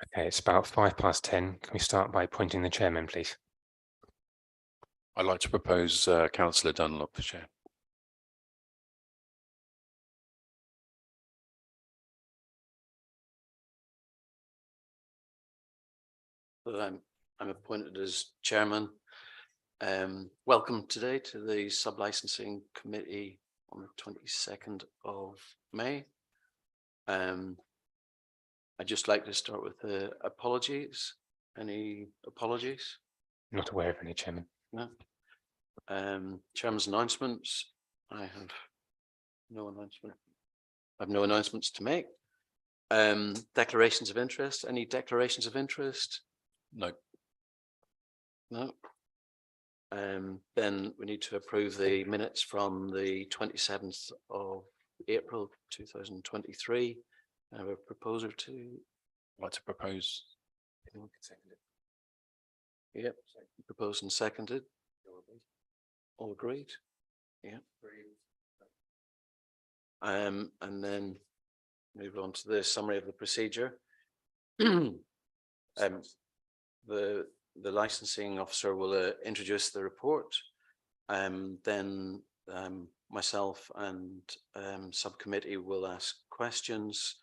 Okay, it's about 10:05. Can we start by appointing the chairman, please? I'd like to propose Councillor Dunlop for chair. I'm appointed as chairman. Welcome today to the sub-licensing committee on the 22nd of May. I'd just like to start with apologies. Any apologies? Not aware of any, Chairman. No. Chairman's announcements. I have no announcement. I have no announcements to make. Declarations of interest. Any declarations of interest? No. No. Then we need to approve the minutes from the 27th of April 2023. I have a proposer to. I'd like to propose. Anyone can second it. Yep. Proposed and seconded. All agreed. Yeah. And then move on to the summary of the procedure. The licensing officer will introduce the report, then myself and subcommittee will ask questions,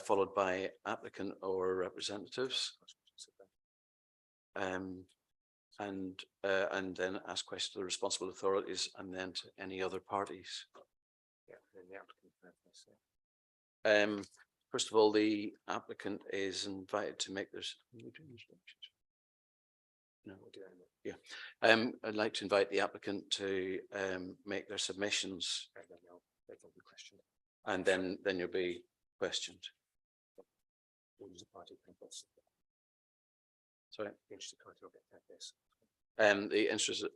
followed by applicant or representatives, and then ask questions to the responsible authorities and then to any other parties. First of all, the applicant is invited to make this. No, we'll do that. Yeah. I'd like to invite the applicant to make their submissions. And then you'll be questioned. Sorry. The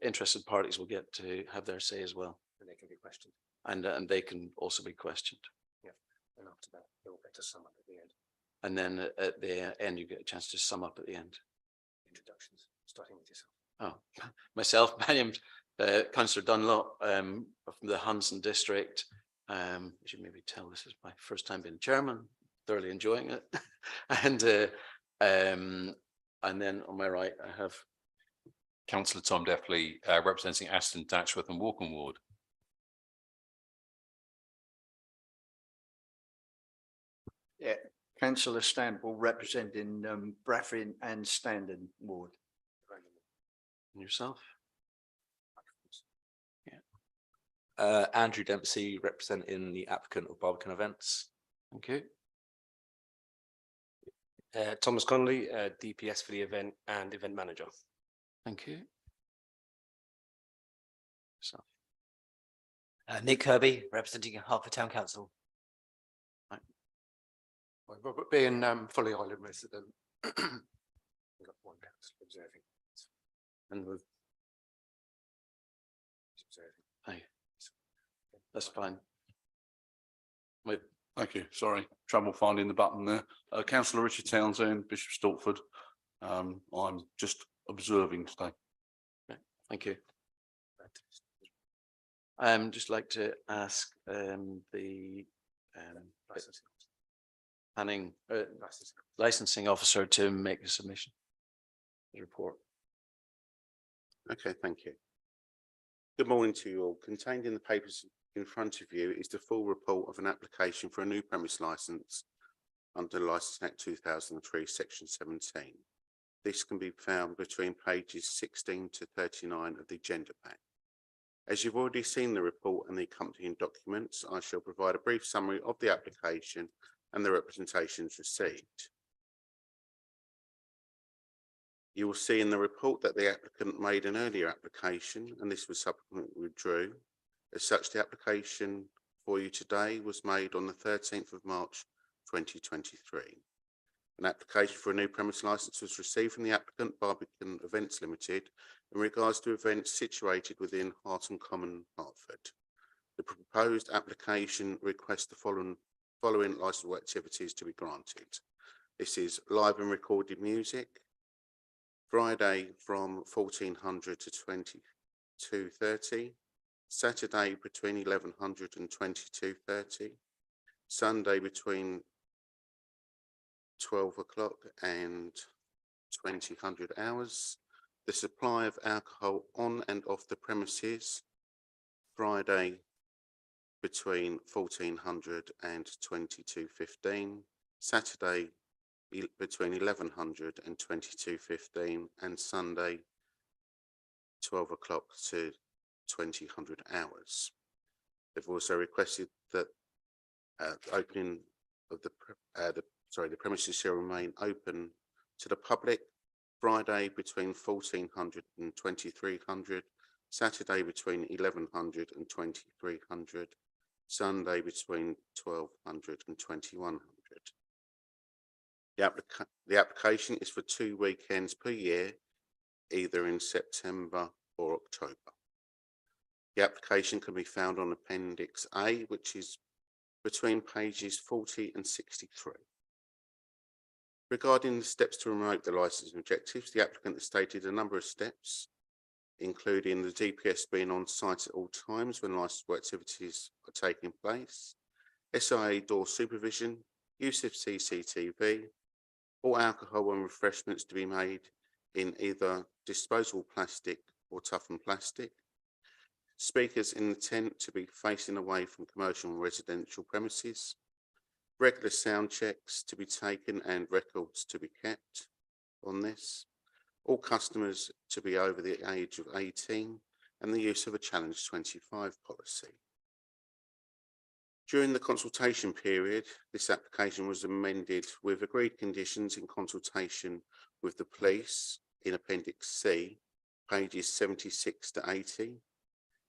interested parties will get to have their say as well. And they can be questioned. And they can also be questioned. Yeah. And after that, they'll get to sum up at the end. And then at the end, you get a chance to sum up at the end. Introductions. Starting with yourself. Oh, myself, my name's Councillor Dunlop from the Hunson district. As you maybe tell, this is my first time being chairman, thoroughly enjoying it. And then on my right, I have Councillor Tom Deffley, representing Aston, Datchworth and Walkham Ward. Yeah, Councillor Stanwell representing Braffin and Standen Ward. and yourself. Andrew Dempsey representing the applicant of Barbican Events. Thank you. Thomas Connolly, DPS for the event and event manager. Thank you. So, Nick Kirby, representing Hertford Town Council. Robert being Folly Island resident. We've got one councillor observing. and we've. Aye. That's fine. Thank you. Sorry, trouble finding the button there. Councillor Richard Townsend, Bishop Stortford. I'm just observing today. Thank you. Just like to ask the planning licensing officer to make a submission. The report. Okay, thank you. Good morning to you all. Contained in the papers in front of you is the full report of an application for a new premise licence under Licence Act 2003, Section 17. This can be found between pages 16 to 39 of the agenda pack. As you've already seen the report and the accompanying documents, I shall provide a brief summary of the application and the representations received. You will see in the report that the applicant made an earlier application and this was subsequently withdrew. As such, the application for you today was made on the 13th of March 2023. An application for a new premise licence was received from the applicant Barbican Events Limited in regards to events situated within Harton Common, Hertford. The proposed application requests the following licensable activities to be granted. This is live and recorded music, Friday from 1400 to 22:30, Saturday between 1100 and 22:30, Sunday between 12 o'clock and 2000 hours. The supply of alcohol on and off the premises, Friday between 1400 and 22:15, Saturday between 1100 and 22:15, and Sunday 12 o'clock to 2000 hours. They've also requested that opening of the premises shall remain open to the public Friday between 1400 and 2300, Saturday between 1100 and 2300, Sunday between 1200 and 2100. The application is for 2 weekends per year, either in September or October. The application can be found on Appendix A, which is between pages 40 and 63. Regarding the steps to remote the licensing objectives, the applicant has stated a number of steps, including the DPS being on site at all times when licensable activities are taking place, SIA door supervision, use of CCTV, all alcohol and refreshments to be made in either disposable plastic or toughened plastic, speakers in the tent to be facing away from commercial and residential premises, regular sound checks to be taken and records to be kept on this, all customers to be over the age of 18, and the use of a Challenge 25 policy. During the consultation period, this application was amended with agreed conditions in consultation with the police in Appendix C, pages 76 to 80,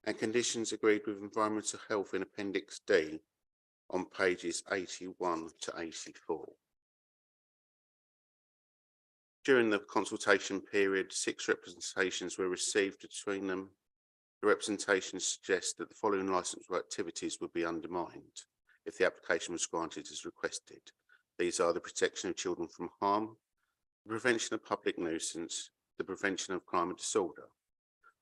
and conditions agreed with Environmental Health in Appendix D on pages 81 to 84. During the consultation period, 6 representations were received between them. The representations suggest that the following licensable activities would be undermined if the application was granted as requested. These are the protection of children from harm, the prevention of public nuisance, the prevention of crime and disorder.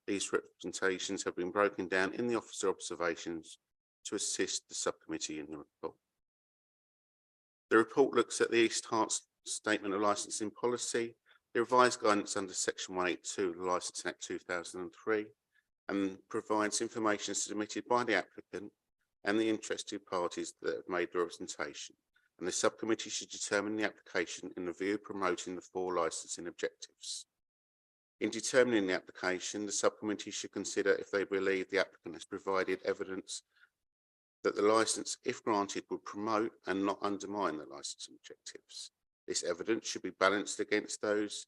These representations have been broken down in the officer observations to assist the subcommittee in the report. The report looks at the East Herts Statement of Licensing Policy, the revised guidance under Section 182 of the Licensing Act 2003, and provides information submitted by the applicant and the interested parties that have made the representation. And the subcommittee should determine the application in the view of promoting the 4 licensing objectives. In determining the application, the subcommittee should consider if they believe the applicant has provided evidence that the licence, if granted, would promote and not undermine the licensing objectives. This evidence should be balanced against those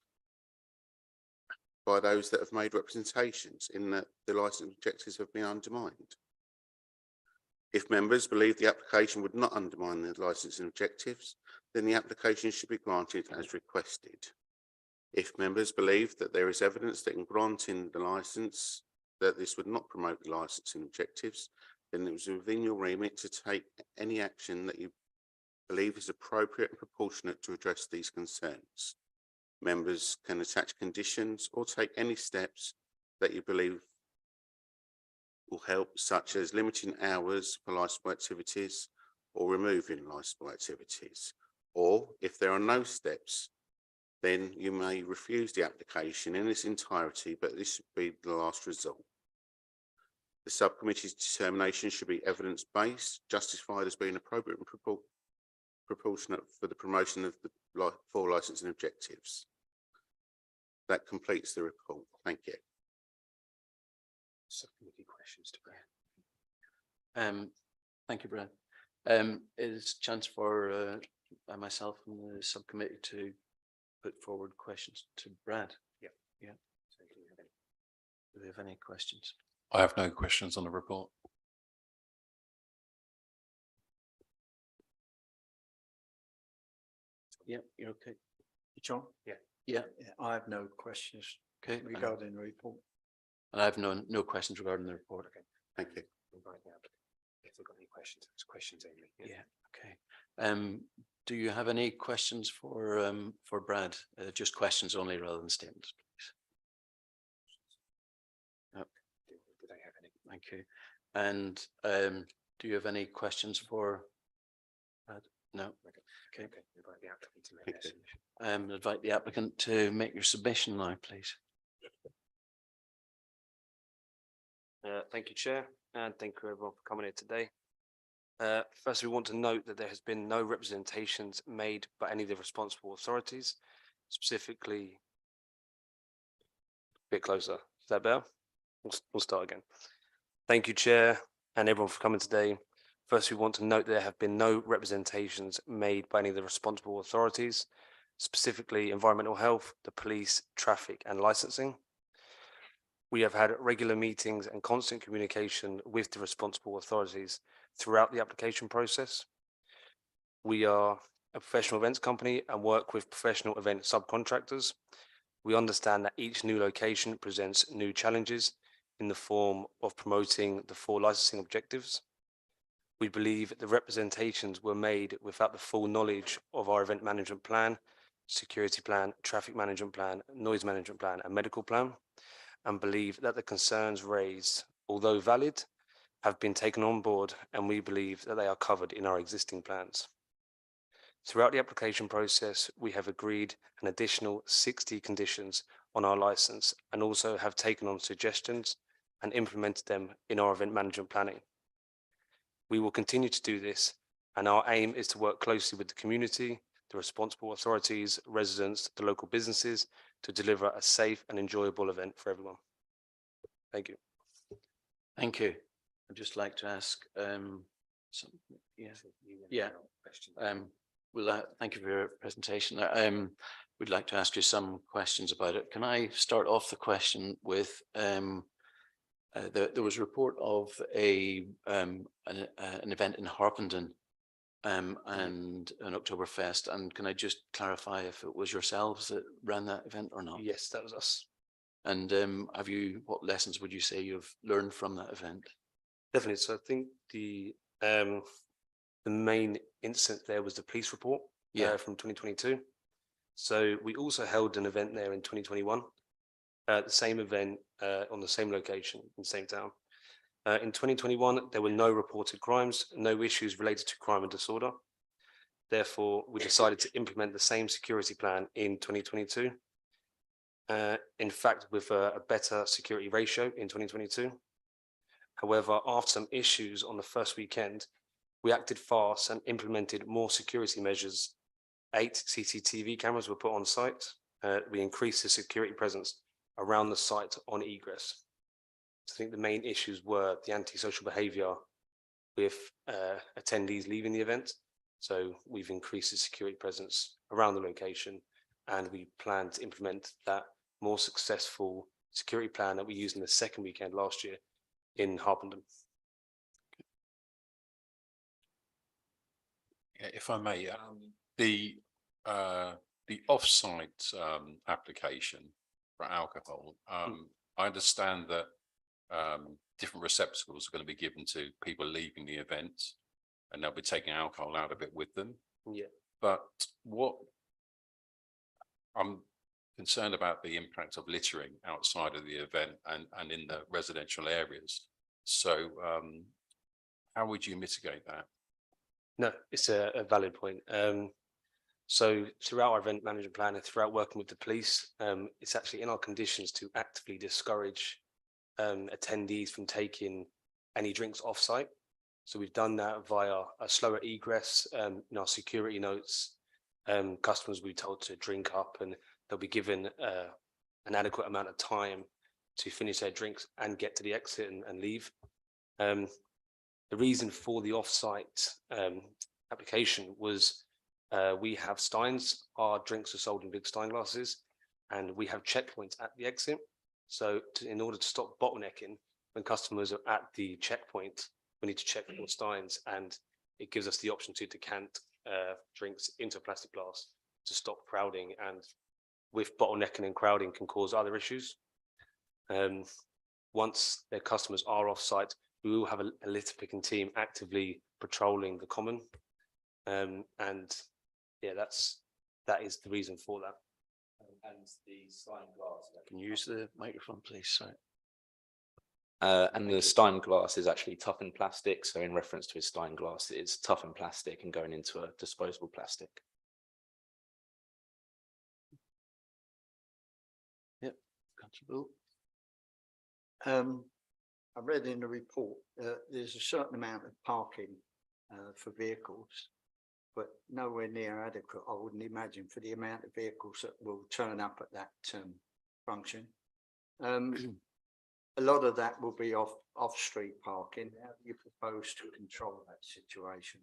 that have made representations in that the licensing objectives have been undermined. If members believe the application would not undermine the licensing objectives, then the application should be granted as requested. If members believe that there is evidence that in granting the licence that this would not promote the licensing objectives, then it was within your remit to take any action that you believe is appropriate and proportionate to address these concerns. Members can attach conditions or take any steps that you believe will help, such as limiting hours for licensable activities or removing licensable activities. Or if there are no steps, then you may refuse the application in its entirety, but this should be the last resort. The subcommittee's determination should be evidence-based, justified as being appropriate and proportionate for the promotion of the 4 licensing objectives. That completes the report. Thank you. Subcommittee questions to Brad. Thank you, Brad. Is chance for myself and the subcommittee to put forward questions to Brad? Yeah. Yeah. Do we have any questions? I have no questions on the report. Yeah, you're okay. John? Yeah. Yeah, I have no questions okay. regarding the report. And I have no questions regarding the report. Okay. Thank you. Invite the applicant if they've got any questions. It's questions only. Yeah, okay. Do you have any questions for Brad? Just questions only rather than statements, please. Do they have any? Thank you. And do you have any questions for Brad? No. Okay. Invite the applicant to make their submission. Invite the applicant to make your submission now, please. Thank you, Chair, and thank you everyone for coming here today. First, we want to note that there has been no representations made by any of the responsible authorities, specifically. A bit closer. Is that better? We'll start again. Thank you, Chair, and everyone for coming today. First, we want to note there have been no representations made by any of the responsible authorities, specifically environmental health, the police, traffic, and licensing. We have had regular meetings and constant communication with the responsible authorities throughout the application process. We are a professional events company and work with professional event subcontractors. We understand that each new location presents new challenges in the form of promoting the 4 licensing objectives. We believe the representations were made without the full knowledge of our event management plan, security plan, traffic management plan, noise management plan, and medical plan, and believe that the concerns raised, although valid, have been taken on board, and we believe that they are covered in our existing plans. Throughout the application process, we have agreed an additional 60 conditions on our license and also have taken on suggestions and implemented them in our event management planning. We will continue to do this, and our aim is to work closely with the community, the responsible authorities, residents, the local businesses to deliver a safe and enjoyable event for everyone. Thank you. Thank you. I'd just like to ask, thank you for your presentation. We'd like to ask you some questions about it. Can I start off the question with, there was a report of an event in Harpenden and an Oktoberfest, and can I just clarify if it was yourselves that ran that event or not? Yes, that was us. And what lessons would you say you've learned from that event? Definitely. So I think the main incident there was the police report from 2022. So we also held an event there in 2021, the same event on the same location in the same town. In 2021, there were no reported crimes, no issues related to crime and disorder. Therefore, we decided to implement the same security plan in 2022. In fact, with a better security ratio in 2022. However, after some issues on the first weekend, we acted fast and implemented more security measures. 8 CCTV cameras were put on site. We increased the security presence around the site on egress. So I think the main issues were the antisocial behaviour with attendees leaving the event. So we've increased the security presence around the location, and we plan to implement that more successful security plan that we used in the second weekend last year in Harpenden. If I may, the off-site application for alcohol, I understand that different receptacles are going to be given to people leaving the event, and they'll be taking alcohol out of it with them. Yeah. But what I'm concerned about the impact of littering outside of the event and in the residential areas. So how would you mitigate that? No, it's a valid point. So throughout our event management plan and throughout working with the police, it's actually in our conditions to actively discourage attendees from taking any drinks off-site. So we've done that via a slower egress in our security notes. Customers will be told to drink up, and they'll be given an adequate amount of time to finish their drinks and get to the exit and leave. The reason for the off-site application was we have steins. Our drinks are sold in big stein glasses, and we have checkpoints at the exit. So in order to stop bottlenecking, when customers are at the checkpoint, we need to check for steins, and it gives us the option to decant drinks into plastic glass to stop crowding, and with bottlenecking and crowding can cause other issues. Once their customers are off-site, we will have a litter picking team actively patrolling the common, and yeah, that is the reason for that. And the sliding glass. Can you use the microphone, please? Sorry. And the Stein glass is actually toughened plastic. So in reference to his Stein glass, it's toughened plastic and going into a disposable plastic. Councillor Bull. I read in the report, there's a certain amount of parking for vehicles, but nowhere near adequate, I wouldn't imagine, for the amount of vehicles that will turn up at that function. A lot of that will be off-street parking. How do you propose to control that situation?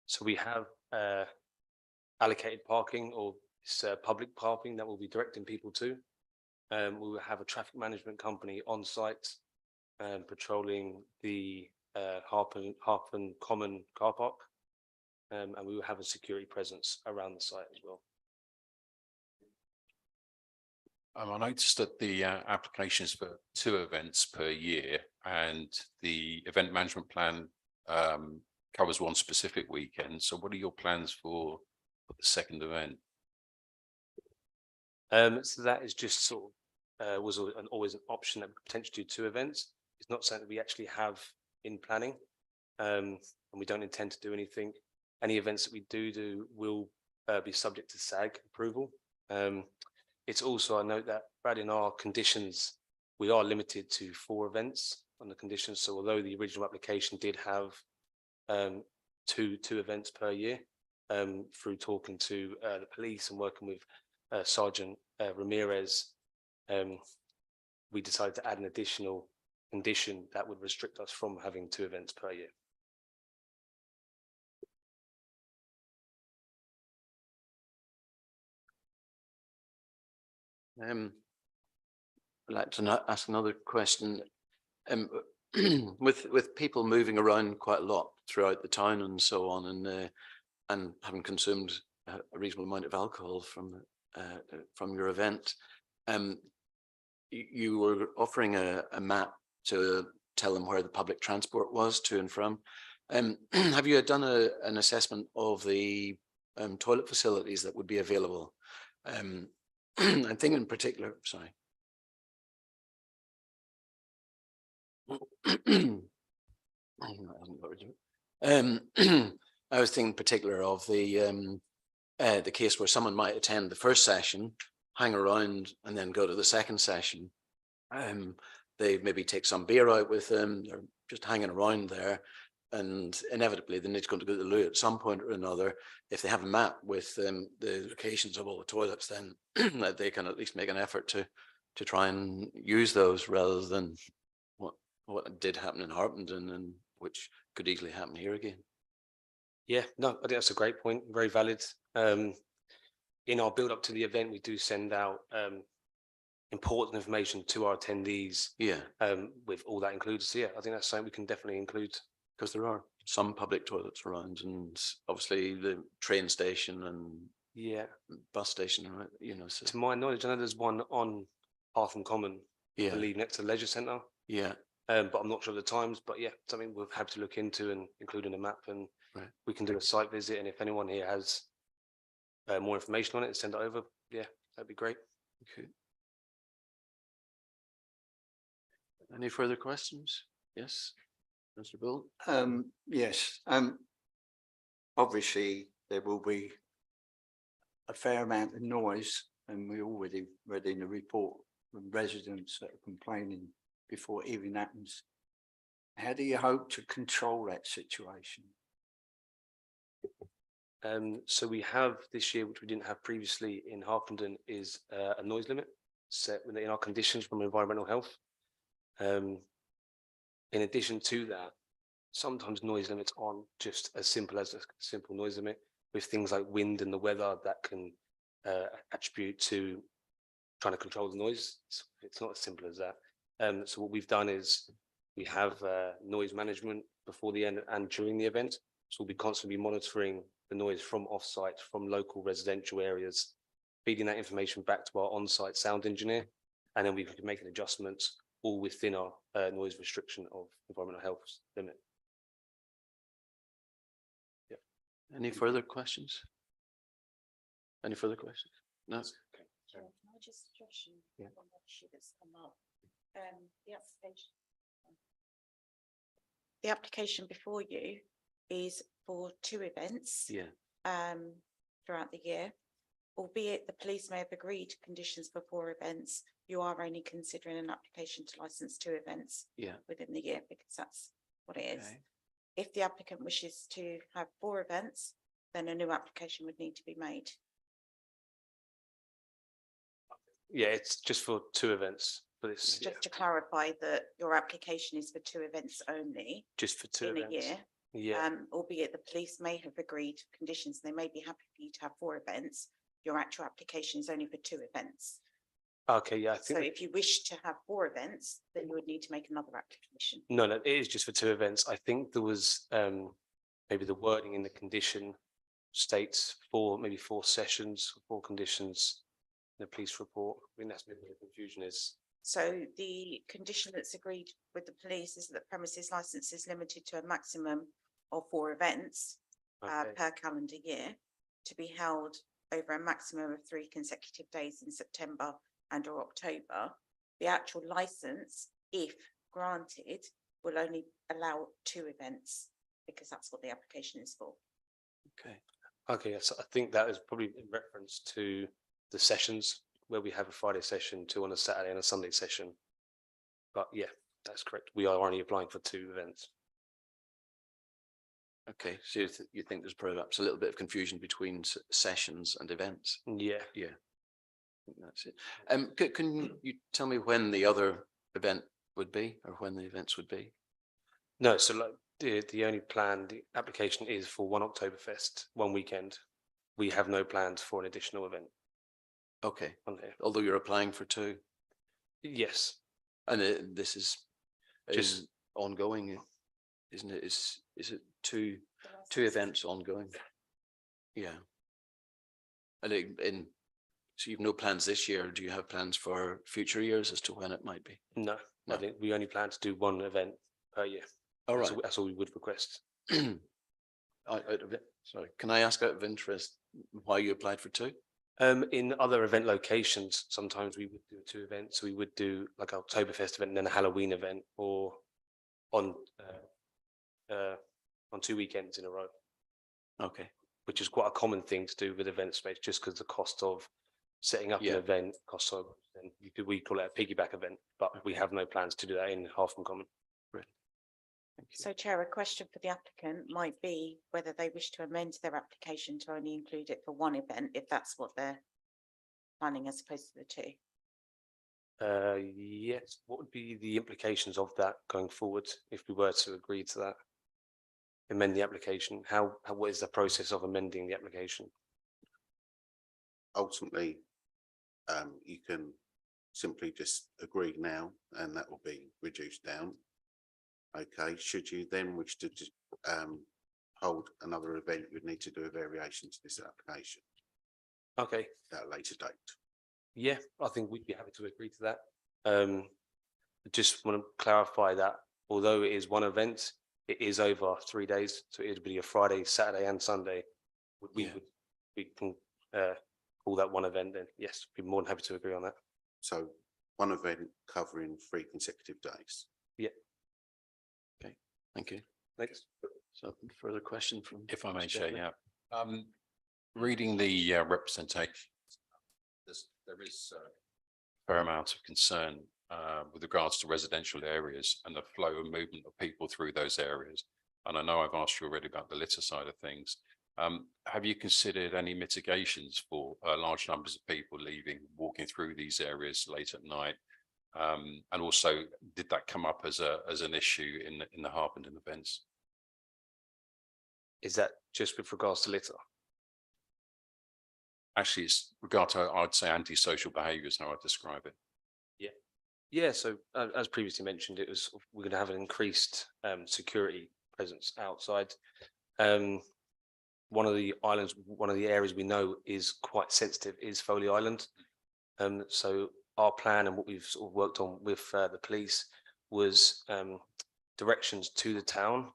So we have allocated parking or public parking that we'll be directing people to. We will have a traffic management company on site patrolling the Harpen Common car park. And we will have a security presence around the site as well. I noticed that the applications for 2 events per year and the event management plan covers 1 specific weekend. So what are your plans for the second event? So that is just sort of was always an option that we could potentially do 2 events. It's not something that we actually have in planning, and we don't intend to do anything. Any events that we do will be subject to SAG approval. It's also, I note that, Brad, in our conditions, we are limited to 4 events on the conditions. So although the original application did have two events per year, through talking to the police and working with Sergeant Ramirez, we decided to add an additional condition that would restrict us from having 2 events per year. I'd like to ask another question. With people moving around quite a lot throughout the town and so on, and having consumed a reasonable amount of alcohol from your event, you were offering a map to tell them where the public transport was to and from. Have you done an assessment of the toilet facilities that would be available? I'm thinking in particular, sorry. I was thinking in particular of the case where someone might attend the first session, hang around, and then go to the second session. They maybe take some beer out with them, they're just hanging around there, and inevitably they need to go to the loo at some point or another. If they have a map with the locations of all the toilets, then they can at least make an effort to try and use those, rather than what did happen in Harpenden, and which could easily happen here again. Yeah, no, I think that's a great point, very valid. In our build up to the event, we do send out important information to our attendees. Yeah, with all that included. So yeah, I think that's something we can definitely include. because there are some public toilets around, and obviously the train station and Yeah, bus station, right? You know, so to my knowledge, I know there's one on Hartham Common, I yeah, believe, next to the leisure centre. yeah, But I'm not sure of the times. But yeah, something we've had to look into and include in a map, and Right. we can do a site visit. And if anyone here has more information on it, send it over. Yeah, that'd be great. okay. Any further questions? Yes, Mr. Bull? Yes, obviously there will be a fair amount of noise, and we already read in the report from residents that are complaining before it even happens. How do you hope to control that situation? So we have this year, which we didn't have previously in Harpenden, is a noise limit set in our conditions from environmental health. In addition to that, sometimes noise limits aren't just as simple as a simple noise limit, with things like wind and the weather that can attribute to trying to control the noise. It's not as simple as that. So what we've done is we have noise management before the end and during the event. So we'll be constantly monitoring the noise from offsite, from local residential areas, feeding that information back to our on-site sound engineer, and then we can make an adjustment all within our noise restriction of environmental health limit. Yeah. Any further questions? Any further questions? No? just question Yeah. one issue that's come up? The application before you is for 2 events. Yeah, Throughout the year. Albeit the police may have agreed conditions for 4 events, you are only considering an application to license 2 events yeah. within the year because that's what it is. Okay. If the applicant wishes to have 4 events, then a new application would need to be made. Yeah, it's just for 2 events for this, yeah, Just to clarify that your application is for 2 events only just for 2 in a events. year. Yeah, Albeit the police may have agreed conditions, they may be happy for you to have 4 events. Your actual application is only for 2 events. okay, yeah, I So think, if you wish to have 4 events, then you would need to make another application. no, it is just for 2 events. I think there was maybe the wording in the condition states 4, maybe 4 sessions, 4 conditions in the police report. I think that's maybe where the confusion is. So the condition that's agreed with the police is that premises license is limited to a maximum of 4 events Okay, per calendar year to be held over a maximum of 3 consecutive days in September and or October. The actual license, if granted, will only allow 2 events because that's what the application is for. Okay. okay, yes, I think that is probably in reference to the sessions where we have a Friday session, 2 on a Saturday and a Sunday session. But yeah, that's correct. We are only applying for 2 events. Okay, so you think there's perhaps a little bit of confusion between sessions and events? Yeah, Yeah. I think that's it. Can you tell me when the other event would be or when the events would be? no, so like the only plan, the application is for 1 Oktoberfest, 1 weekend. We have no plans for an additional event Okay, on here. although you're applying for 2 Yes, and this is Just- ongoing, isn't it? Is it two events ongoing? Yeah. And so you've no plans this year. Do you have plans for future years as to when it might be? no, No. I think we only plan to do 1 event per year. All That's right. That's all we would request. Out of it, sorry, can I ask out of interest why you applied for 2? In other event locations, sometimes we would do 2 events. We would do like an Oktoberfest event and then a Halloween event, or on 2 weekends in a row, Okay, which is quite a common thing to do with event space, just because the cost of setting up an Yeah. event costs so much. Then we call it a piggyback event, but we have no plans to do that in Halfmoon Common. thank you. So Chair, a question for the applicant might be whether they wish to amend their application to only include it for 1 event, if that's what they're planning as opposed to the 2. Yes, what would be the implications of that going forward if we were to agree to that? Amend the application, what is the process of amending the application? Ultimately, you can simply just agree now and that will be reduced down. Okay, should you then wish to just hold another event, you'd need to do a variation to this application Okay, at a later date. yeah, I think we'd be happy to agree to that. Just want to clarify that although it is 1 event, it is over 3 days, so it'd be a Friday, Saturday and Sunday. We Yeah. would, we can call that 1 event then, yes, be more than happy to agree on that. So 1 event covering 3 consecutive days. Thank you. Thanks. So further question from? If I may Mr. share, Bevan? yeah. Reading the representation, there is a fair amount of concern with regards to residential areas and the flow and movement of people through those areas. And I know I've asked you already about the litter side of things. Have you considered any mitigations for large numbers of people leaving, walking through these areas late at night? And also, did that come up as an issue in the Harpenden events? Is that just with regards to litter? Actually, it's regard to, I'd say, antisocial behaviour is how I describe it. Yeah, so as previously mentioned, we're going to have an increased security presence outside. One of the islands, one of the areas we know is quite sensitive is Foley Island. So our plan and what we've sort of worked on with the police was directions to the town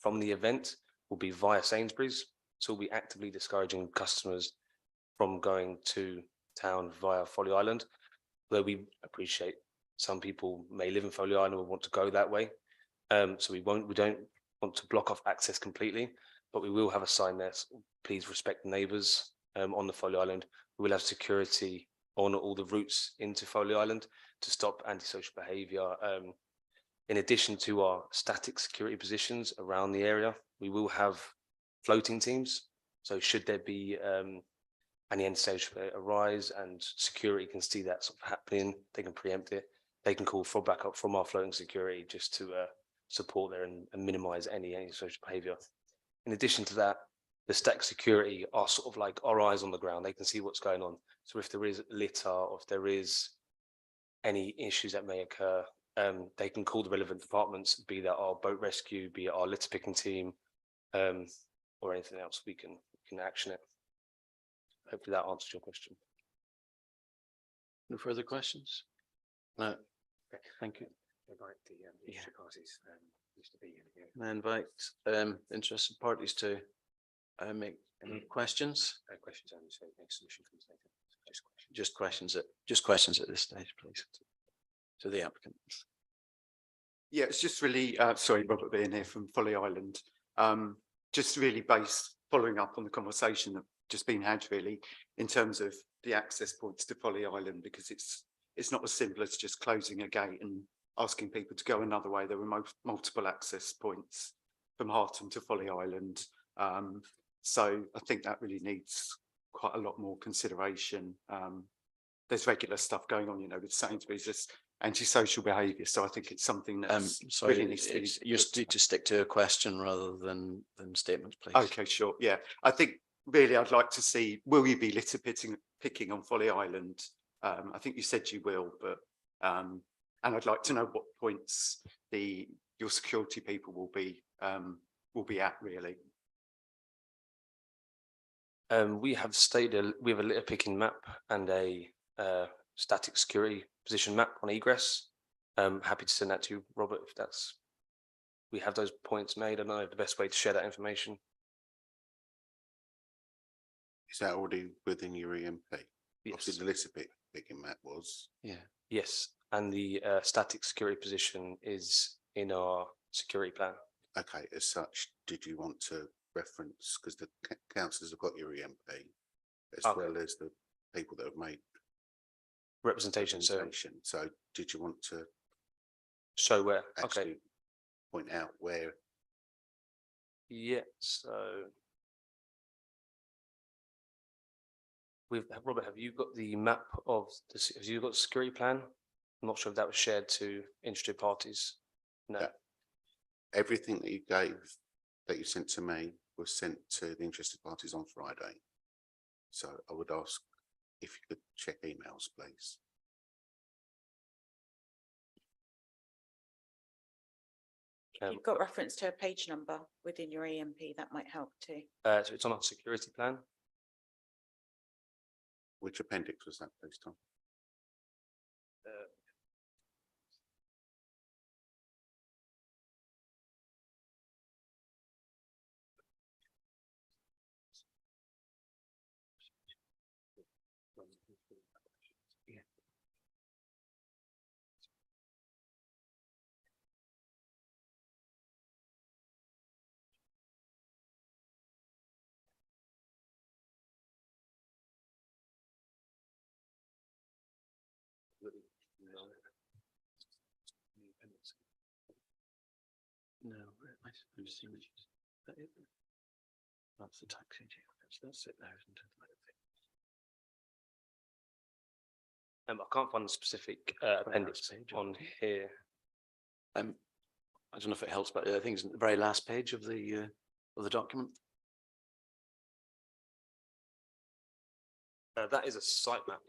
from the event will be via Sainsbury's. So we'll be actively discouraging customers from going to town via Folly Island, where we appreciate some people may live in Folly Island and want to go that way. So we don't want to block off access completely, but we will have a sign there, please respect neighbours on the Folly Island. We will have security on all the routes into Folly Island to stop antisocial behaviour. In addition to our static security positions around the area, we will have floating teams. So should there be any antisocial behaviour arise and security can see that sort of happening, they can preempt it. They can call for backup from our floating security just to support there and minimise any antisocial behaviour. In addition to that, the static security are sort of like our eyes on the ground. They can see what's going on. So if there is litter or if there is any issues that may occur, they can call the relevant departments, be that our boat rescue, be it our litter picking team, or anything else. We can action it. Hopefully that answers your question. No further questions? No. Thank you. Invite the interested parties used to be here. I invite interested parties to make any questions. Questions only, so no submission comes later. Just questions. Just questions at this stage, please. To the applicant. Yeah, it's just really, sorry, Robert Bean here from Folly Island. Just really following up on the conversation that just been had really in terms of the access points to Folly Island, because it's not as simple as just closing a gate and asking people to go another way. There were multiple access points from Harton to Folly Island. So I think that really needs quite a lot more consideration. There's regular stuff going on, with Sainsbury's, just antisocial behaviour. So I think it's something that Sorry, really needs to be. you need to stick to a question rather than statements, please. Okay, sure. Yeah, I think really I'd like to see, will you be litter picking on Folly Island? I think you said you will, but and I'd like to know what points your security people will be at really. We have we have a litter picking map and a static security position map on egress. Happy to send that to you, Robert, if we have those points made. I don't know the best way to share that information. Is that already within your EMP? Yes. Obviously, the litter picking map was. Yeah. Yes, and the static security position is in our security plan. Okay, as such, did you want to reference, because the councillors have got your EMP, as Okay. well as the people that have made Representation, so did you want to show where? actually Okay, point out where? yeah, so Robert, have you got the map of have you got the security plan? I'm not sure if that was shared to interested parties. No. Yeah. Everything that you gave, that you sent to me, was sent to the interested parties on Friday. So I would ask if you could check emails, please. If you've got reference to a page number within your EMP, that might help too. So it's on our security plan. Which appendix was that, please, Tom? No, I suppose that's the taxi. That's it there, isn't it? I can't find the specific appendix on here. I don't know if it helps, but I think it's the very last page of the document. That is a site map,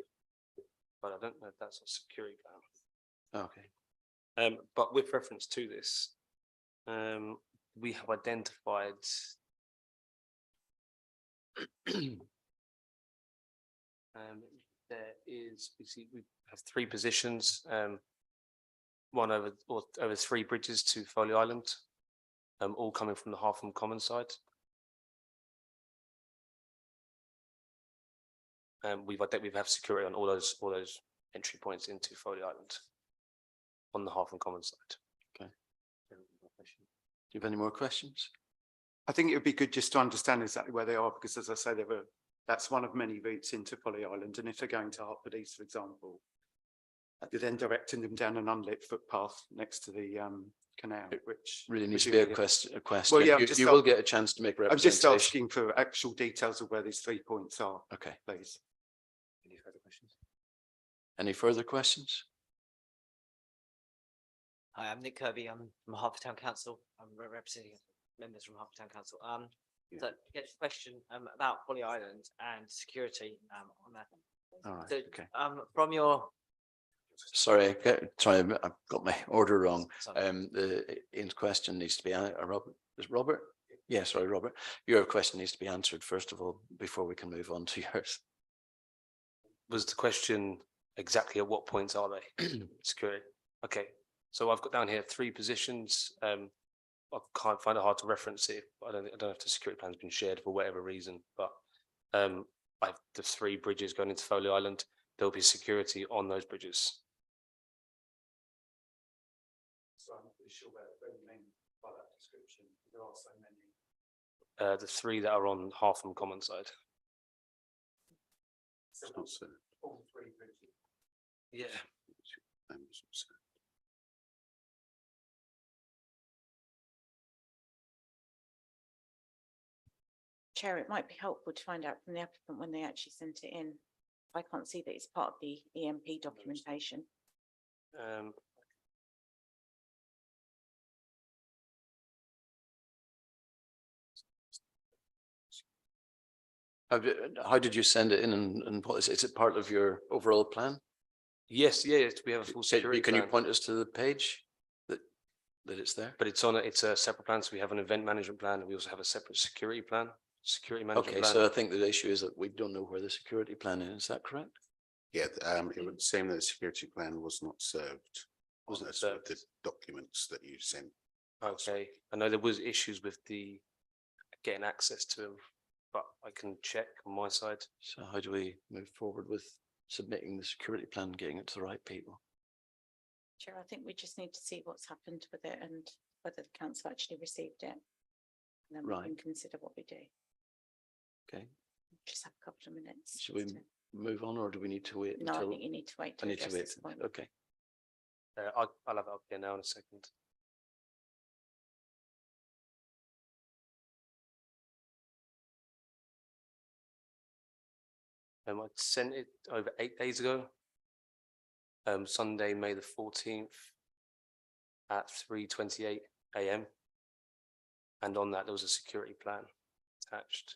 but I don't know if that's a security plan. Okay. But with reference to this, we have identified we have 3 positions, one over 3 bridges to Folly Island, all coming from the Hartham Common side. we've had security on all those entry points into Foley Island on the Half and Common side. Do you have any more questions? I think it would be good just to understand exactly where they are, because as I say, that's one of many routes into Folly Island, and if they're going to Hertford East, for example, you're then directing them down an unlit footpath next to the canal, which Really needs to be a presumably- question. Well, yeah, I'm You just you will ask- get a chance to make I'm just representation. asking for actual details of where these 3 points are, Okay. please. Any further questions? Any further questions? Hi, I'm Nick Kirby. I'm from Hertford Town Council. I'm representing members from Hertford Town Council. So get a question about Folly Island and security on that. All right, So okay. from your Sorry, I've got my order wrong. sorry, Ian's question needs to be, Robert, is Robert? Yeah, sorry, Robert. Your question needs to be answered first of all, before we can move on to yours. Was the question exactly at what points are they? Security. Okay, so I've got down here 3 positions. I can't find it hard to reference it. I don't know if the security plan's been shared for whatever reason, but I've the 3 bridges going into Foley Island. There'll be security on those bridges. So I'm not really sure what you mean by that description. There are so many. The 3 that are on Half and Common side. It's not so. All 3 bridges. Yeah. Chair, it might be helpful to find out from the applicant when they actually sent it in. I can't see that it's part of the EMP documentation. How did you send it in and what is it part of your overall plan? Yes, we have a full security Can you plan, point us to the page that it's there? but it's a separate plan. So we have an event management plan and we also have a separate security plan, security management Okay, plan. so I think the issue is that we don't know where the security plan is that correct? Yeah, it would seem that the security plan was not served. Wasn't with served. the documents that you sent. Okay, I know there was issues with the getting access to them, but I can check on my side. So how do we move forward with submitting the security plan, getting it to the right people? Chair, I think we just need to see what's happened with it and whether the council actually received it. And then we Right. can consider what we do. Okay, Just have a couple of minutes. should we just to- move on or do we need to wait No, I until? think you need to wait I to need to address wait. this point. Okay, I'll have it up here now in a second. I sent it over 8 days ago. Sunday, May the 14th at 3:28 AM. And on that, there was a security plan attached.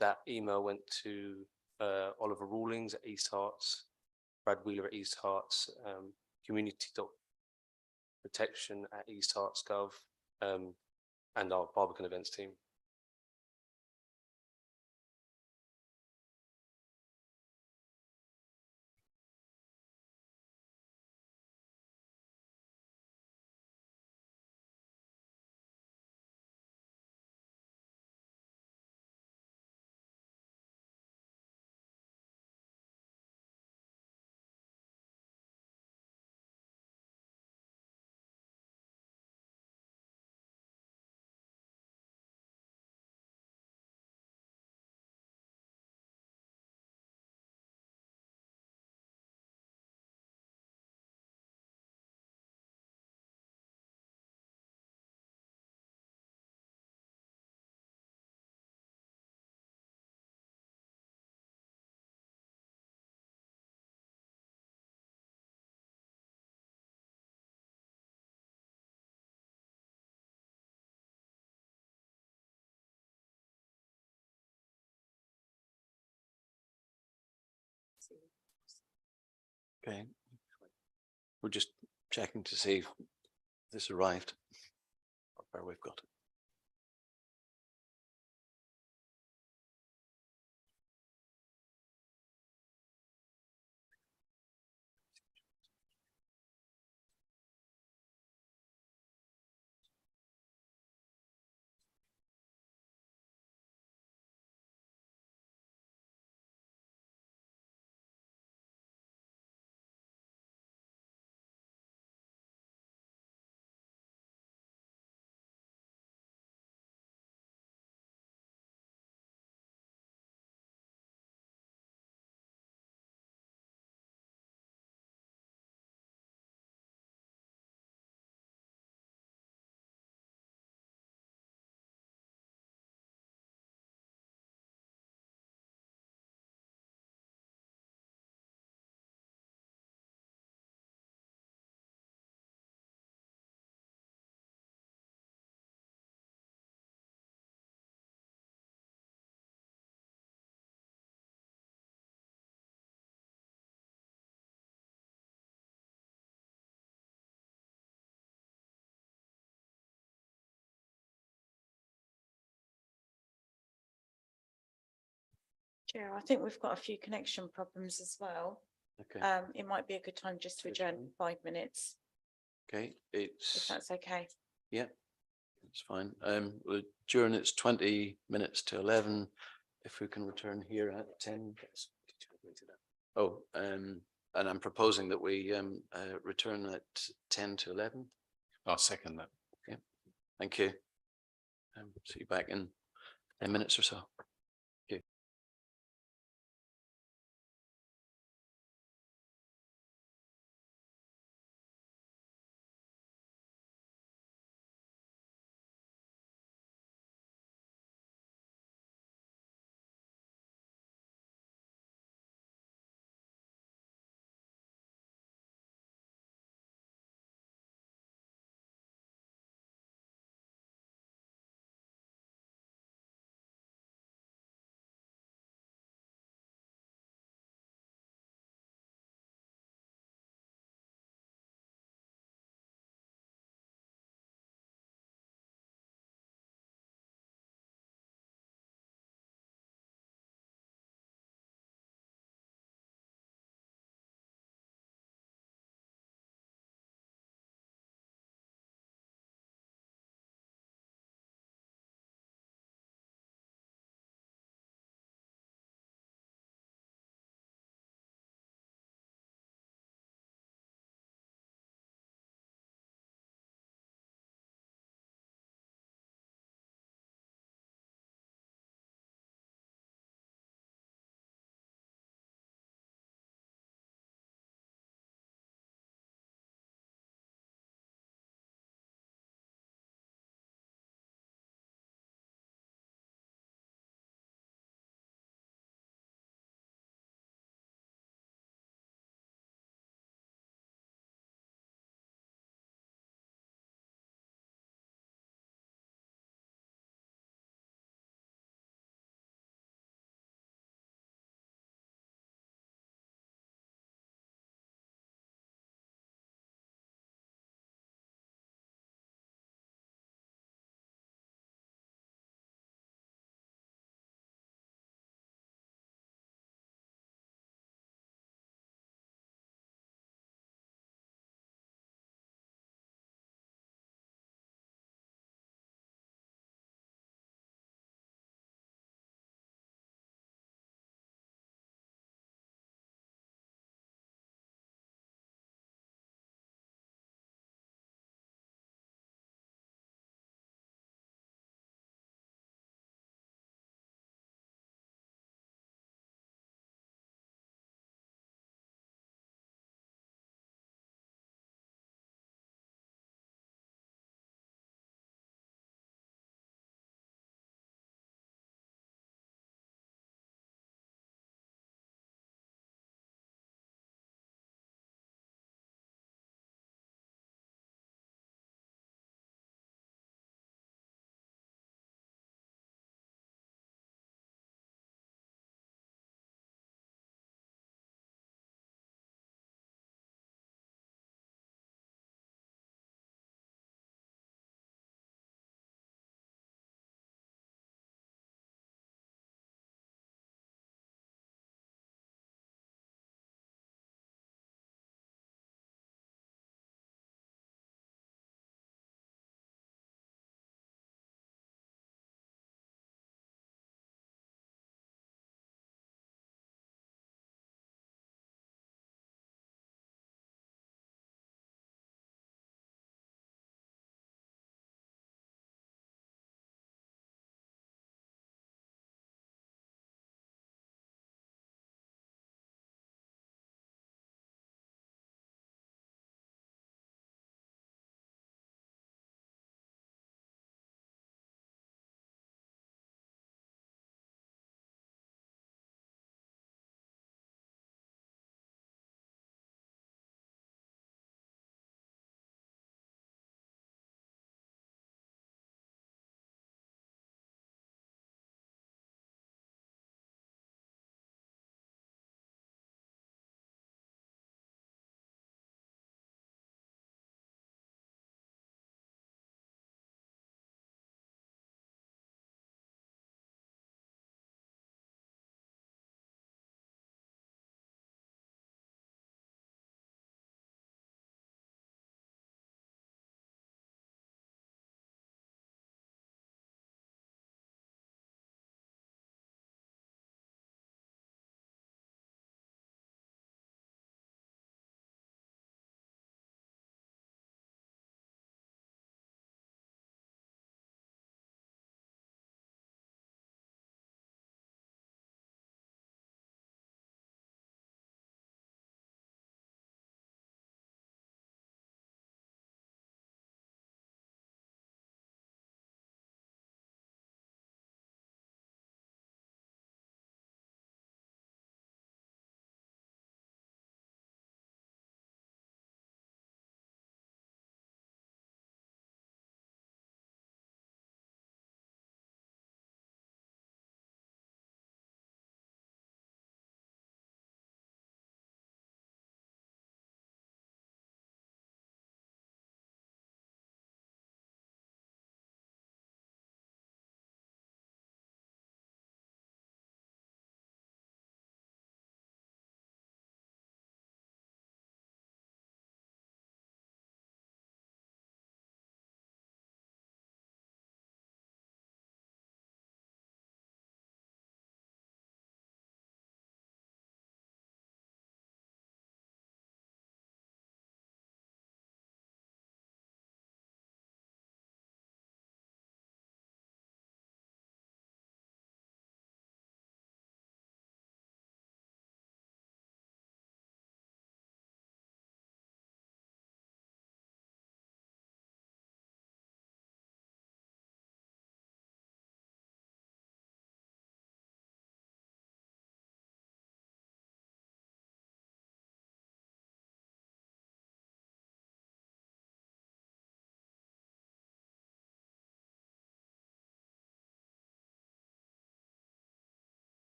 That email went to Oliver Rawlings at East Herts, Brad Wheeler at East Herts, Community Protection at East Herts Gov, and our Barbican events team. okay. We're just checking to see if this arrived, or where we've got it. Chair, I think we've got a few connection problems as well. Okay, It might be a good time just to Which adjourn one? 5 minutes, okay, if it's, that's okay. it's fine. During it's 20 minutes to 11, if we can return here at 10. Oh, and I'm proposing that we return at 10 to 11. I'll second that. Thank you. See you back in 10 minutes or so.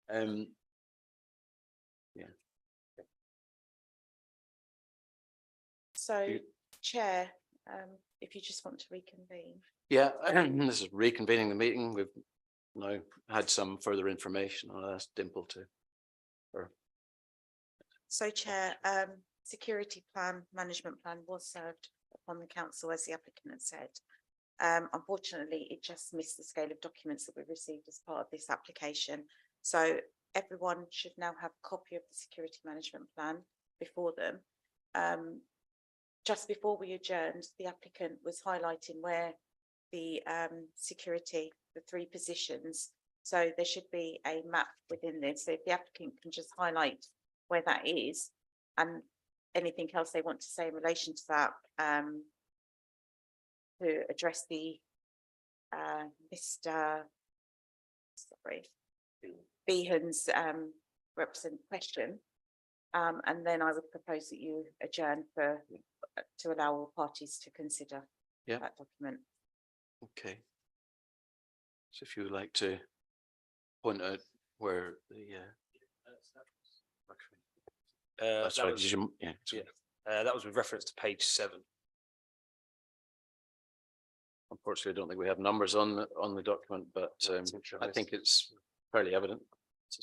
Um, So, You- Chair, if you just want to reconvene. yeah, this is reconvening the meeting. We've now had some further information. I'll ask Dimple to. So, Chair, security plan, management plan was served upon the council, as the applicant had said. Unfortunately, it just missed the scale of documents that we received as part of this application. So everyone should now have a copy of the security management plan before them. Just before we adjourned, the applicant was highlighting where the security, the 3 positions. So there should be a map within this. So if the applicant can just highlight where that is and anything else they want to say in relation to that, to address the Mr. Behan's represent question. And then I would propose that you adjourn to allow all parties to consider Yeah. that document. Okay. So if you would like to point out where the, That sorry, was- did you, yeah. that was with reference to page 7. Unfortunately, I don't think we have numbers on the document, but I think it's fairly evident.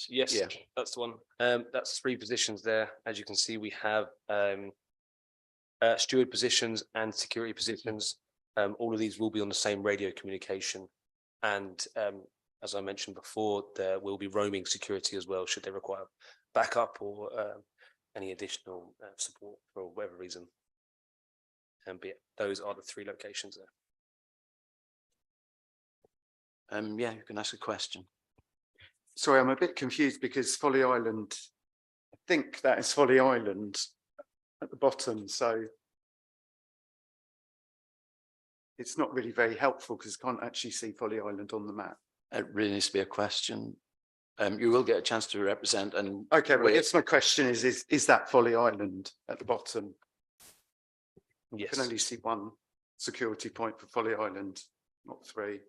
Yes, Yeah. that's the one. That's 3 positions there. As you can see, we have steward positions and security positions. All of these will be on the same radio communication. And as I mentioned before, there will be roaming security as well, should they require backup or any additional support for whatever reason. But yeah, those are the 3 locations there. Yeah, you can ask a question. Sorry, I'm a bit confused because Folly Island, I think that is Folly Island at the bottom, so it's not really very helpful because I can't actually see Folly Island on the map. It really needs to be a question. You will get a chance to represent and. Okay, well, I wait. guess my question is that Folly Island at the bottom? I Yes. can only see 1 security point for Folly Island, not 3.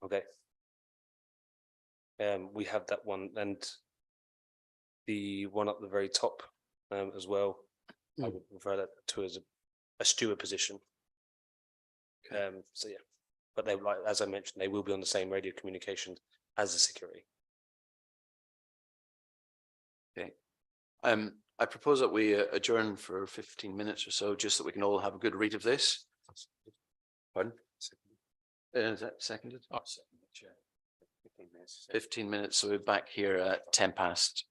Okay. We have that one and the one at the very top as well. I would refer that to as a steward position. So yeah, but they like, as I mentioned, they will be on the same radio communication as the security. Okay. I propose that we adjourn for 15 minutes or so, just so we can all have a good read of this. Pardon? Is that seconded? 15 minutes, so we're back here at 10 past.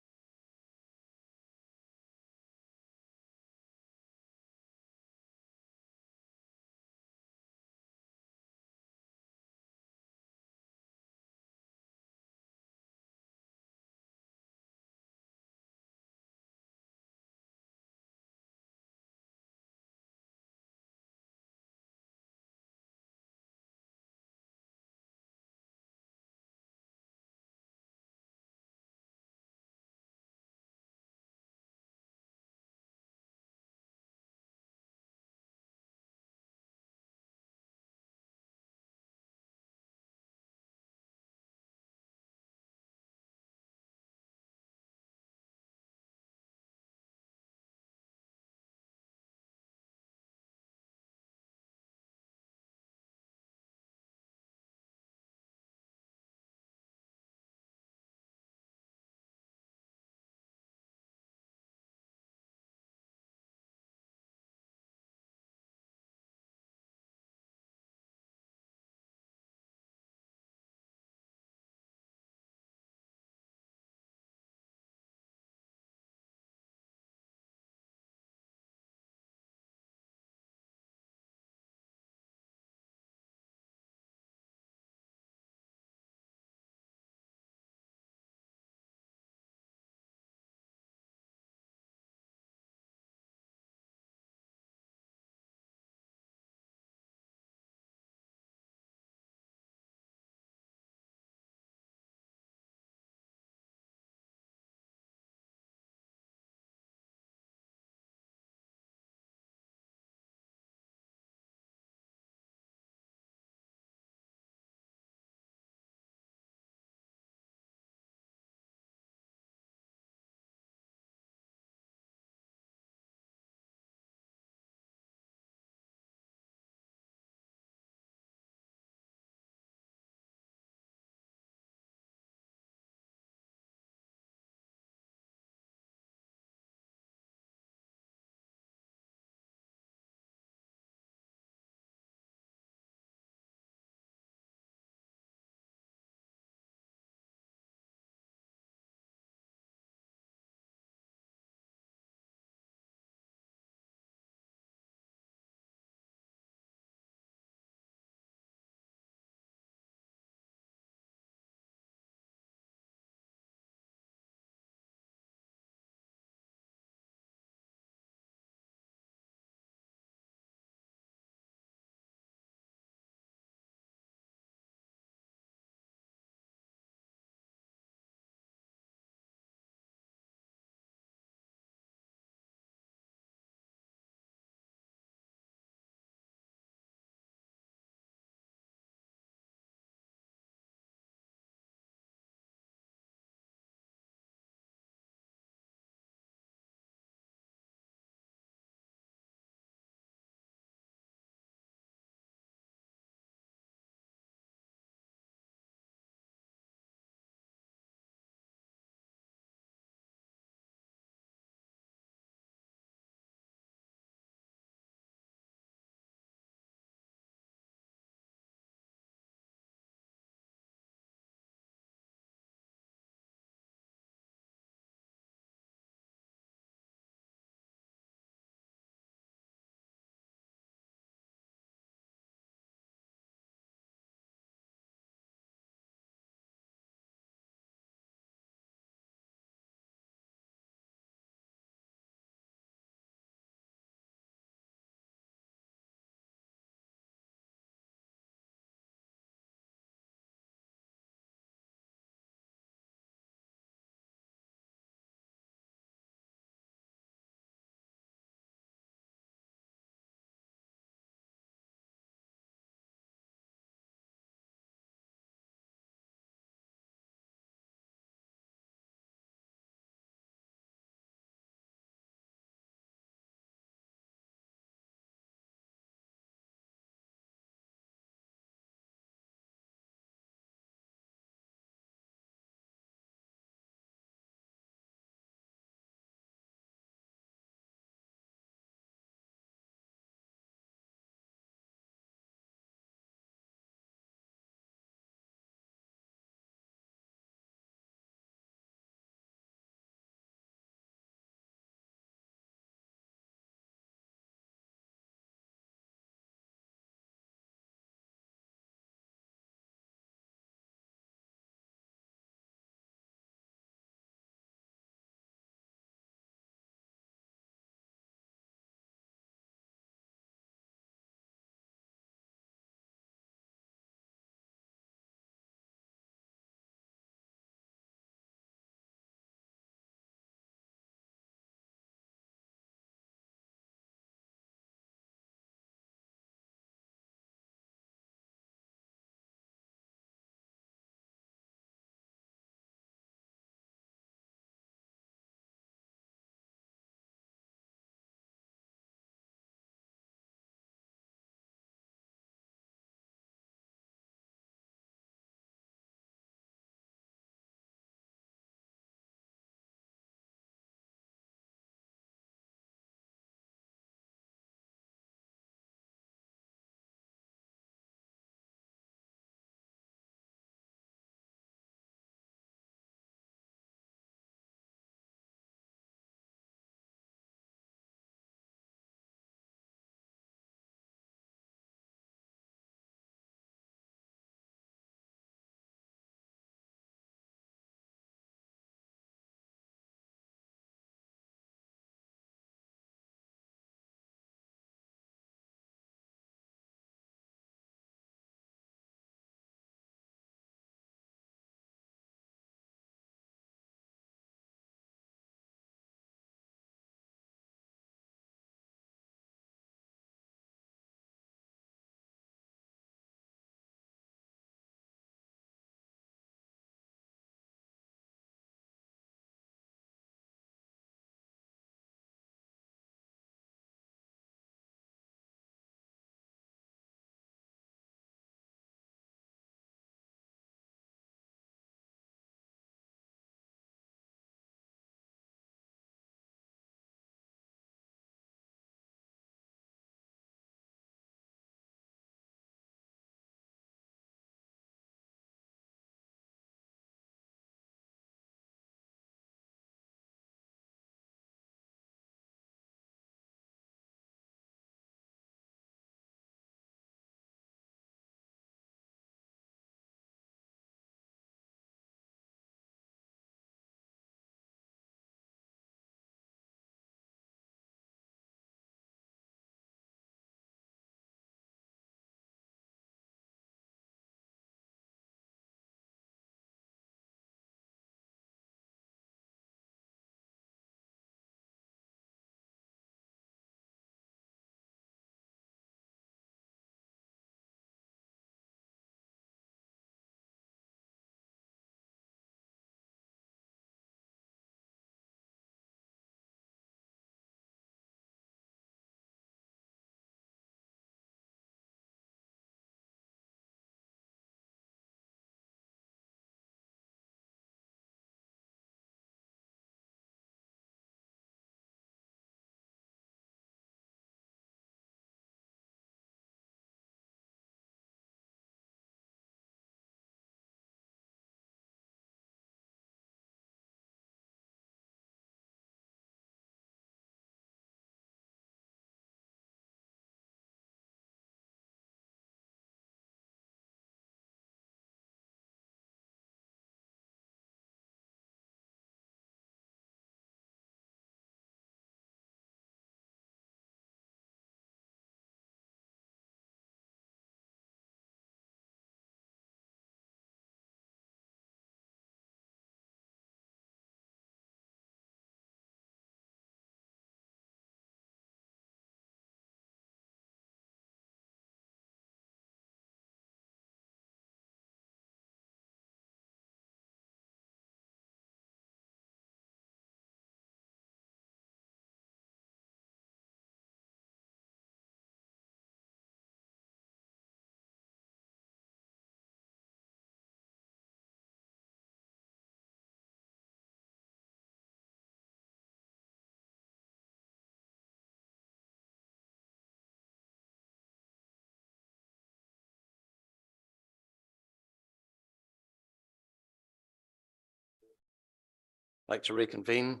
like to reconvene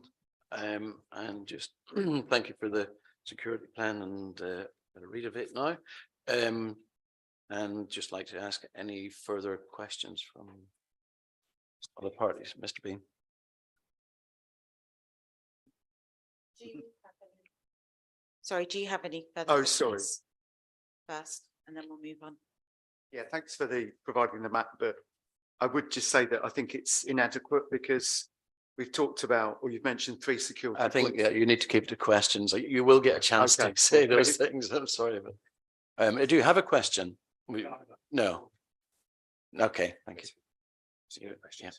and just thank you for the security plan and a read of it now. And just like to ask any further questions from other parties. Mr. Bean. Sorry, do you have any further? Oh, sorry. questions First, and then we'll move on. Yeah, thanks for providing the map, but I would just say that I think it's inadequate because we've talked about, or you've mentioned 3 security. I think points. you need to keep it to questions. You will get a chance Okay. to say those things. I'm sorry, but do you have a question? No. Okay, thank you. Yeah.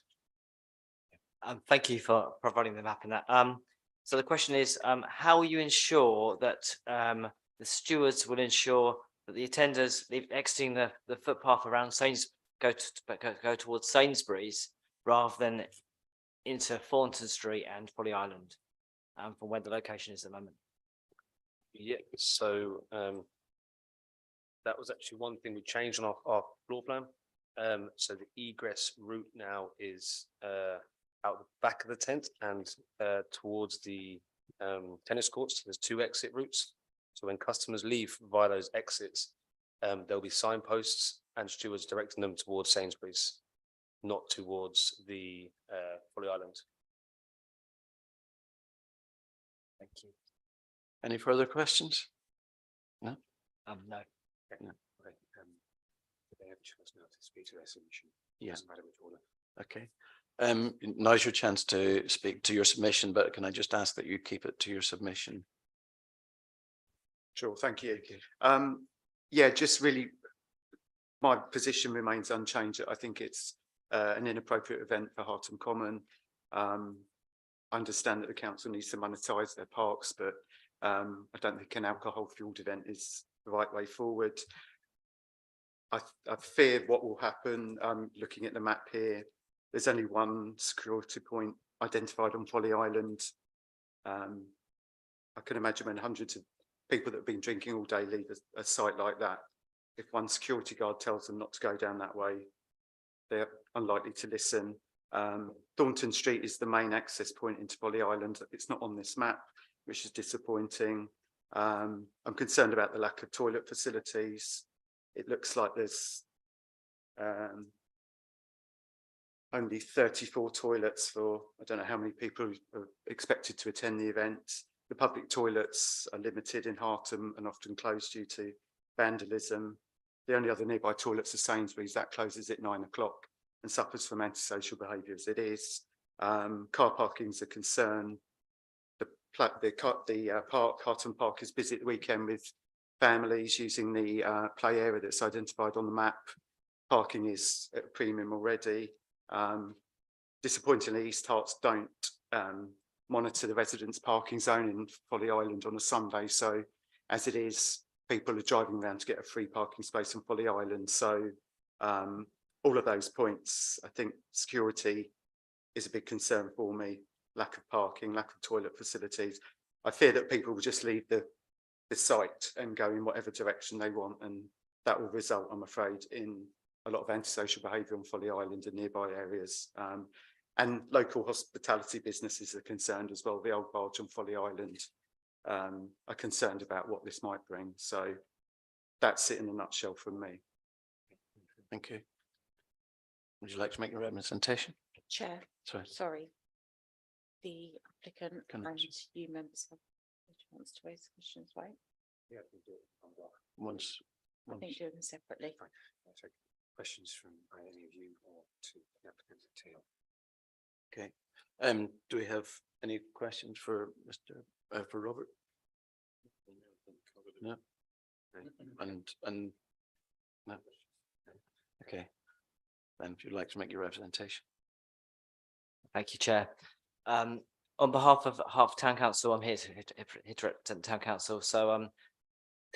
Thank you for providing the map and that. So the question is, how will you ensure that the stewards will ensure that the attenders exiting the footpath around go towards Sainsbury's rather than into Thornton Street and Folly Island, from where the location is at the moment? Yeah, so that was actually one thing we changed on our floor plan. So the egress route now is out the back of the tent and towards the tennis courts. There's 2 exit routes. So when customers leave via those exits, there'll be signposts and stewards directing them towards Sainsbury's, not towards the Folly Island. Thank you. Any further questions? No. Okay, they have a chance now to speak to their submission. Yeah. Doesn't matter which order. Okay. Now's your chance to speak to your submission, but can I just ask that you keep it to your submission? Sure, thank you. Yeah, just really, my position remains unchanged. I think it's an inappropriate event for Harton Common. I understand that the council needs to monetize their parks, but I don't think an alcohol fueled event is the right way forward. I fear what will happen. Looking at the map here, there's only 1 security point identified on Folly Island. I can imagine when hundreds of people that have been drinking all day leave a site like that. If 1 security guard tells them not to go down that way, they're unlikely to listen. Thornton Street is the main access point into Folly Island. It's not on this map, which is disappointing. I'm concerned about the lack of toilet facilities. It looks like there's only 34 toilets for, I don't know how many people are expected to attend the event. The public toilets are limited in Hartham and often closed due to vandalism. The only other nearby toilets are Sainsbury's, that closes at 9 o'clock and suffers from antisocial behaviour as it is. Car parking is a concern. The park, Harton Park, is busy at the weekend with families using the play area that's identified on the map. Parking is at a premium already. Disappointingly, East Herts don't monitor the residents' parking zone in Folly Island on a Sunday. So as it is, people are driving around to get a free parking space on Folly Island. So all of those points, I think security is a big concern for me. Lack of parking, lack of toilet facilities. I fear that people will just leave the site and go in whatever direction they want. And that will result, I'm afraid, in a lot of antisocial behaviour on Folly Island and nearby areas. And local hospitality businesses are concerned as well. The Old Barge on Folly Island are concerned about what this might bring. So that's it in a nutshell from me. Thank you. Would you like to make your representation? Chair, Sorry. sorry. The applicant Can I and just- you members have a chance to raise questions, right? Yeah, we do it on block. Once. I think do them separately. Fine. I'll take questions from any of you or to the applicant at Teal. Okay. Do we have any questions for for Robert? No. And no. Okay. Then if you'd like to make your representation. Thank you, Chair. On behalf of Town Council, I'm here to represent Town Council. So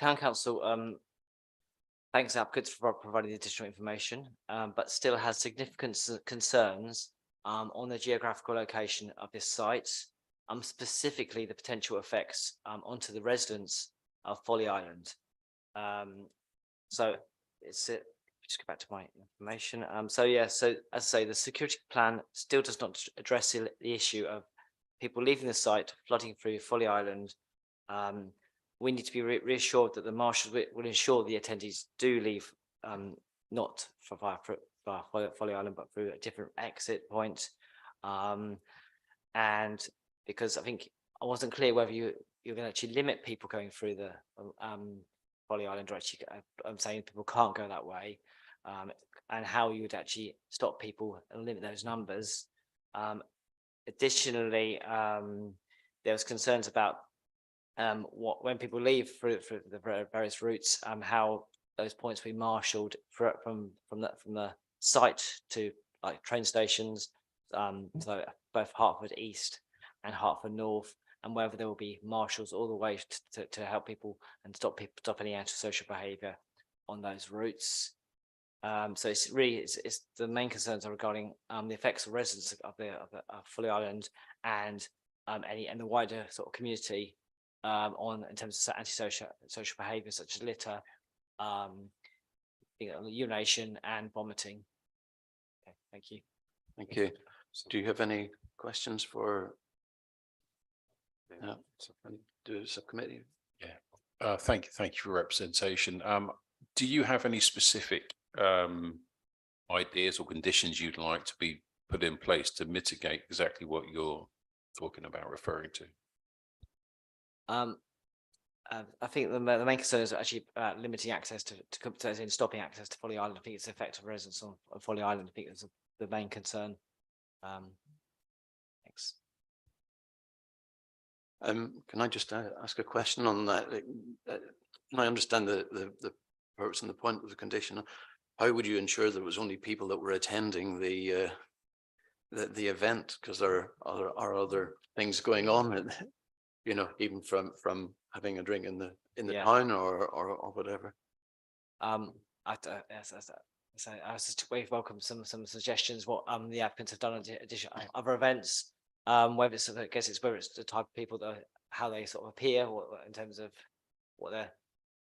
Town Council thanks applicants for providing the additional information, but still has significant concerns on the geographical location of this site, specifically the potential effects onto the residents of Folly Island. So it's just go back to my information. So yeah, so as I say, the security plan still does not address the issue of people leaving the site, flooding through Folly Island. We need to be reassured that the marshals will ensure the attendees do leave, not via Folly Island, but through a different exit point. And because I think I wasn't clear whether you're going to actually limit people going through the Folly Island, or actually I'm saying people can't go that way, and how you would actually stop people and limit those numbers. Additionally, there was concerns about when people leave through the various routes, how those points will be marshalled from the site to like train stations, so both Hertford East and Hertford North, and whether there will be marshals all the way to help people and stop any antisocial behaviour on those routes. So it's really the main concerns are regarding the effects of residents of Folly Island and the wider sort of community in terms of antisocial behaviour such as litter, urination and vomiting. Okay, thank you. Thank you. Do you have any questions for the subcommittee? Yeah. Thank you for representation. Do you have any specific ideas or conditions you'd like to be put in place to mitigate exactly what you're talking about, referring to? I think the main concern is actually limiting access to stopping access to Folly Island. I think it's the effect of residents on Folly Island. I think it's the main concern. Thanks. Can I just ask a question on that? I understand the purpose and the point of the condition. How would you ensure there was only people that were attending the event? Because there are other things going on, and even from having a drink in the town or whatever. I was we welcome some suggestions what the applicants have done on other events. Whether it's whether it's the type of people that how they sort of appear, or in terms of whether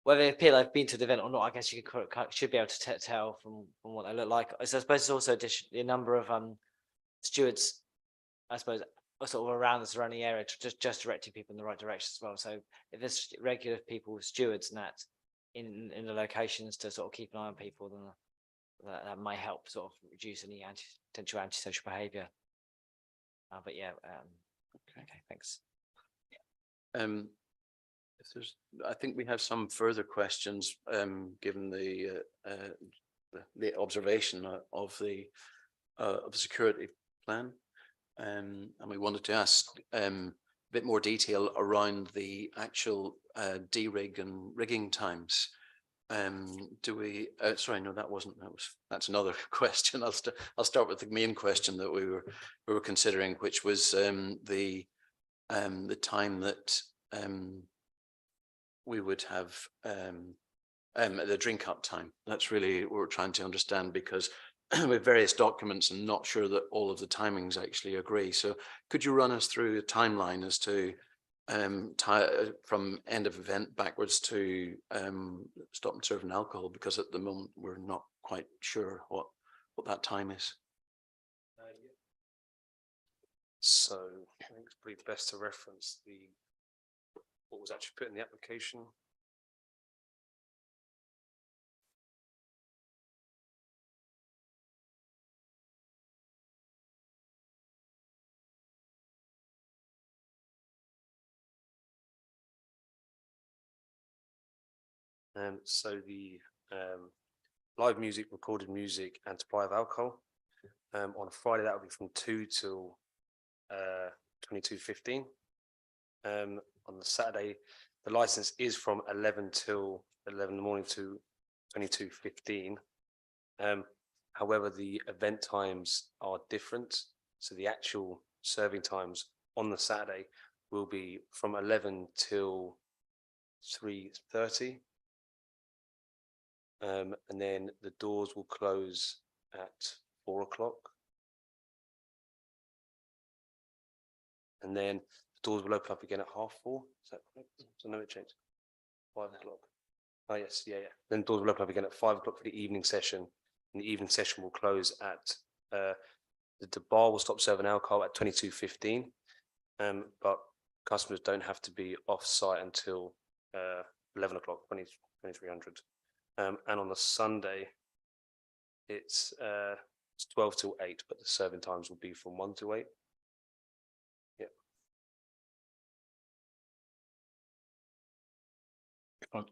they appear they've been to the event or not. I guess you should be able to tell from what they look like. So I suppose it's also the number of stewards, I suppose, are sort of around the surrounding area, to just directing people in the right direction as well. So if there's regular people, stewards, and that in the locations to sort of keep an eye on people, then that might help sort of reduce any potential antisocial behaviour. But yeah, okay, thanks. I think we have some further questions, given the observation of the security plan, and we wanted to ask a bit more detail around the actual de-rig and rigging times. Do we? Sorry, no, that's another question. I'll start with the main question that we were considering, which was the time that we would have the drink up time. That's really what we're trying to understand, because with various documents and not sure that all of the timings actually agree. So could you run us through a timeline as to from end of event backwards to stop and serving alcohol, because at the moment we're not quite sure what that time is. So I think it's probably best to reference what was actually put in the application. So the live music, recorded music, and supply of alcohol on a Friday, that would be from 2 till 22:15. On the Saturday, the license is from 11 till 11 in the morning to 22:15. However, the event times are different. So the actual serving times on the Saturday will be from 11 till 3:30. And then the doors will close at 4 o'clock. And then the doors will open up again at 4:30. Is that correct? So no, it changed. 5 o'clock. Oh, yes, yeah, yeah. Then doors will open up again at 5 o'clock for the evening session. And the evening session will close at, the bar will stop serving alcohol at 22:15. But customers don't have to be off site until 11 o'clock, 2300. And on the Sunday, it's 12 till 8, but the serving times will be from 1 to 8.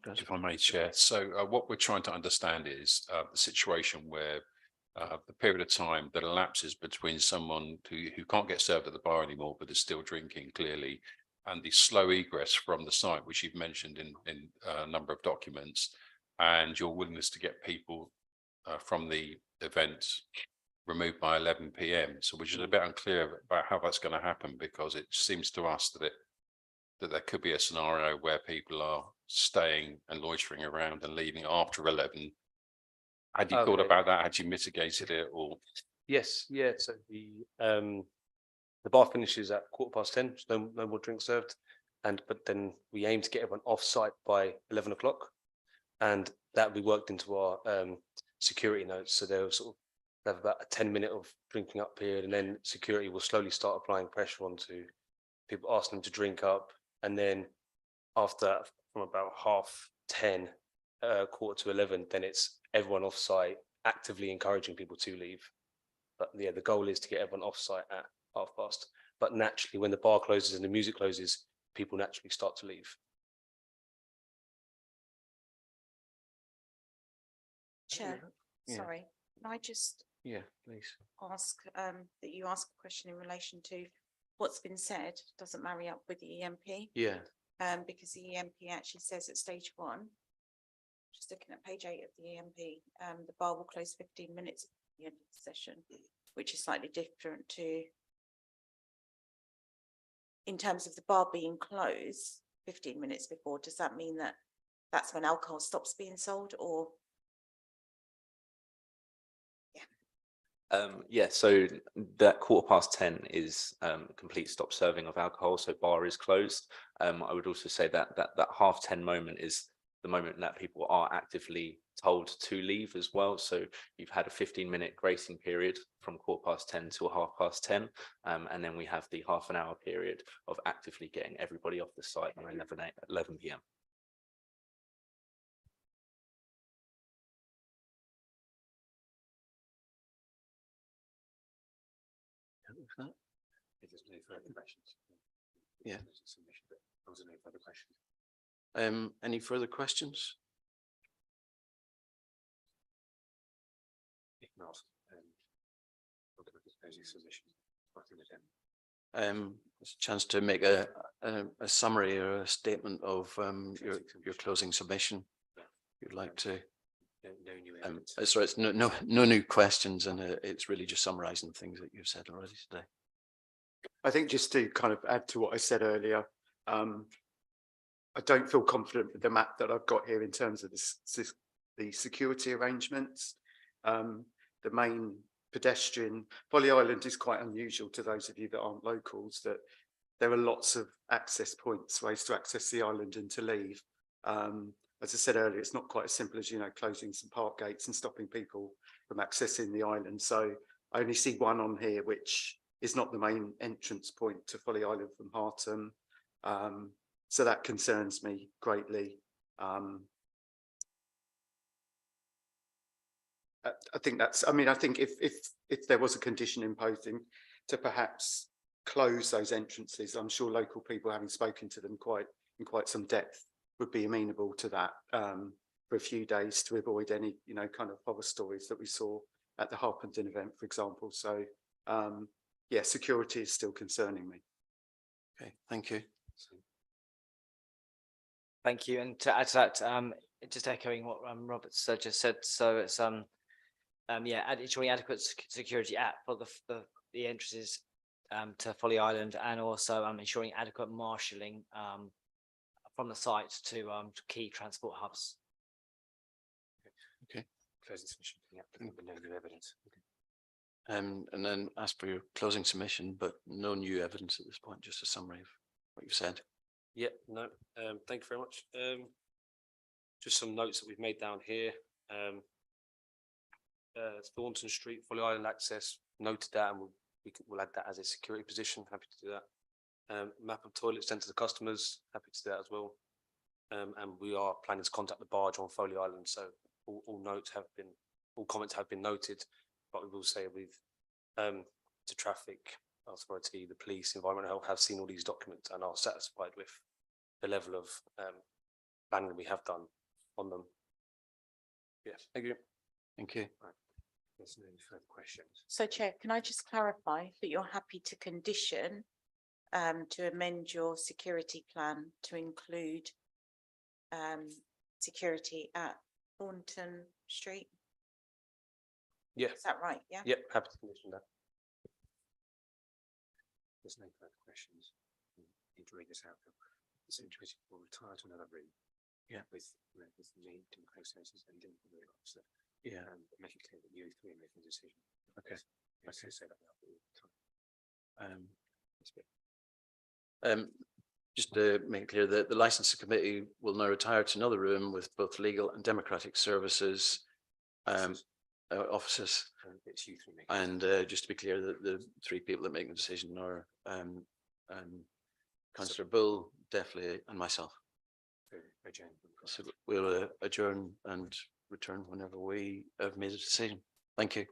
If I may, Chair, so what we're trying to understand is the situation where the period of time that elapses between someone who can't get served at the bar anymore, but is still drinking clearly, and the slow egress from the site, which you've mentioned in a number of documents, and your willingness to get people from the event removed by 11 PM. So we're just a bit unclear about how that's going to happen, because it seems to us that there could be a scenario where people are staying and loitering around and leaving after 11. Had you thought Okay. about that? Had you mitigated it, or? Yes, yeah, so the bar finishes at 10:15, so no more drinks served. But then we aim to get everyone off site by 11 o'clock. And that will be worked into our security notes, so they'll sort of have about a 10-minute of drinking up period, and then security will slowly start applying pressure onto people, asking them to drink up. And then after that, from about 10:30, 11:15, then it's everyone off site, actively encouraging people to leave. But yeah, the goal is to get everyone off site at past. But naturally, when the bar closes and the music closes, people naturally start to leave. Chair, Yeah. sorry, can I just Yeah, please. ask that you ask a question in relation to what's been said doesn't marry up with the EMP? Yeah, Because the EMP actually says at stage 1, just looking at page 8 of the EMP, the bar will close 15 minutes at the end of the session, which is slightly different to, in terms of the bar being closed 15 minutes before. Does that mean that that's when alcohol stops being sold, or? Yeah, so that 10:15 is complete stop serving of alcohol, so bar is closed. I would also say that that 10:30 moment is the moment that people are actively told to leave as well. So you've had a 15-minute gracing period from 10:15 till 10:30, and then we have the half an hour period of actively getting everybody off the site by 11 PM. If there's no further questions. Yeah. Submission, but there was no further questions. Any further questions? If not, we'll look at closing submission. Nothing with them. It's a chance to make a summary or a statement of your closing submission. You'd like to. No new evidence. Sorry, it's no new questions, and it's really just summarising things that you've said already today. I think just to kind of add to what I said earlier, I don't feel confident with the map that I've got here in terms of the security arrangements. The main pedestrian, Folly Island is quite unusual to those of you that aren't locals, that there are lots of access points, ways to access the island and to leave. As I said earlier, it's not quite as simple as, closing some park gates and stopping people from accessing the island. So I only see one on here, which is not the main entrance point to Folly Island from Hartham. So that concerns me greatly. I think I think if there was a condition imposing to perhaps close those entrances, I'm sure local people, having spoken to them in quite some depth, would be amenable to that for a few days to avoid any, kind of horror stories that we saw at the Harpenden event, for example. So, yeah, security is still concerning me. Okay, thank you. Thank you. And to add to that, just echoing what Robert just said, so it's ensuring adequate security for the entrances to Folly Island, and also ensuring adequate marshalling from the site to key transport hubs. Okay. Closing submission for the applicant with no new evidence. Okay. And then ask for your closing submission, but no new evidence at this point, just a summary of what you've said. Yeah, no, thank you very much. just some notes that we've made down here. Thornton Street, Folly Island access, noted that, and we'll add that as a security position. Happy to do that. Map of toilets sent to the customers. Happy to do that as well. And we are planning to contact the barge on Folly Island. So all comments have been noted, but we will say with the traffic authority, the police, environmental health have seen all these documents and are satisfied with the level of planning we have done on them. Yes, thank you. Thank you. There's no further questions. So Chair, can I just clarify that you're happy to condition to amend your security plan to include security at Thornton Street? Yeah, Is that right? Yeah? yep, happy to condition that. There's no further questions. Need to read this out. It's interesting. We'll retire to another room. Yeah. With the need to processes and didn't really officer. Yeah. And make it clear that you three are making a decision. Okay. Yes, Okay. say that now all the time. This bit. Just to make it clear that the licensing committee will now retire to another room with both legal and democratic services officers. And it's you three making. And just to be clear, that the three people that make the decision are Councillor Bull, Defley and myself. Adjourn. So we'll adjourn and return whenever we have made a decision. Thank you.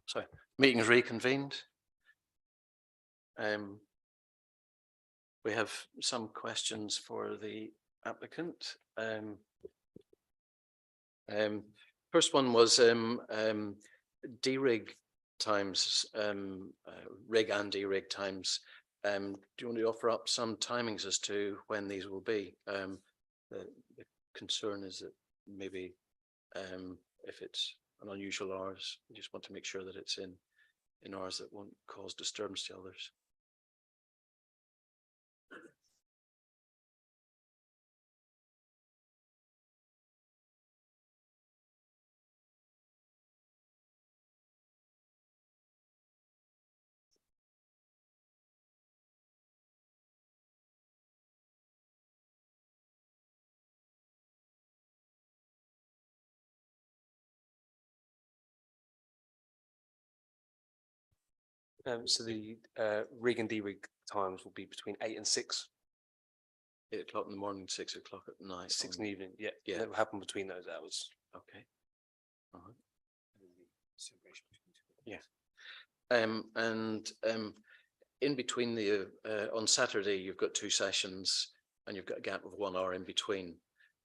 sorry, meeting is reconvened. We have some questions for the applicant. First one was D-rig times, rig and D-rig times. Do you want to offer up some timings as to when these will be? The concern is that maybe if it's an unusual hours, we just want to make sure that it's in hours that won't cause disturbance to others. So the rig and D-rig times will be between 8 and 6, 8 o'clock in the morning, 6 o'clock at night. 6 in the evening. Yeah, Yeah. that will happen between those hours. Okay. All right. Separation between the two. And in between the, on Saturday, you've got 2 sessions and you've got a gap of 1 hour in between.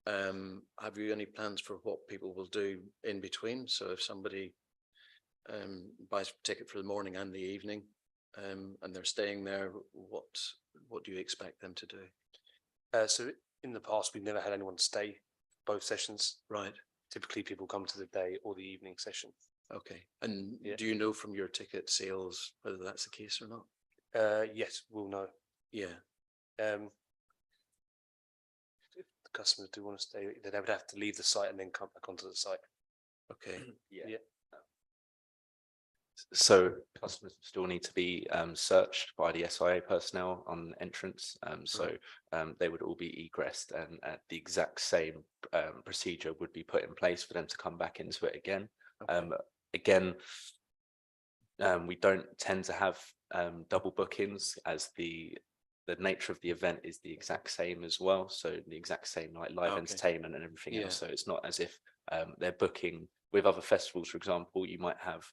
Have you any plans for what people will do in between? So if somebody buys a ticket for the morning and the evening, and they're staying there, what do you expect them to do? So in the past, we've never had anyone stay both sessions. Right. Typically, people come to the day or the evening session. Okay. And Yeah. do you know from your ticket sales whether that's the case or not? Yes, we'll know. Yeah. If the customers do want to stay, then they would have to leave the site and then come back onto the site. Okay. Yeah. So customers still need to be searched by the SIA personnel on entrance. They would all be egressed, and the exact same procedure would be put in place for them to come back into it again. Again, we don't tend to have double bookings, as the nature of the event is the exact same as well. So the exact same like live entertainment and everything else. So it's not as if they're booking. With other festivals, for example, you might have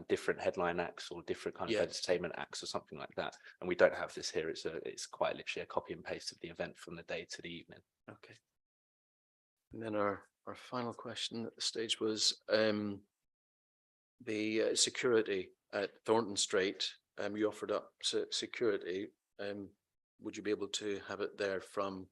different headline acts or different kind of entertainment acts or something like that. And we don't have this here. It's quite literally a copy and paste of the event from the day to the evening. Okay. And then our final question at the stage was the security at Thornton Street. You offered up security. Would you be able to have it there from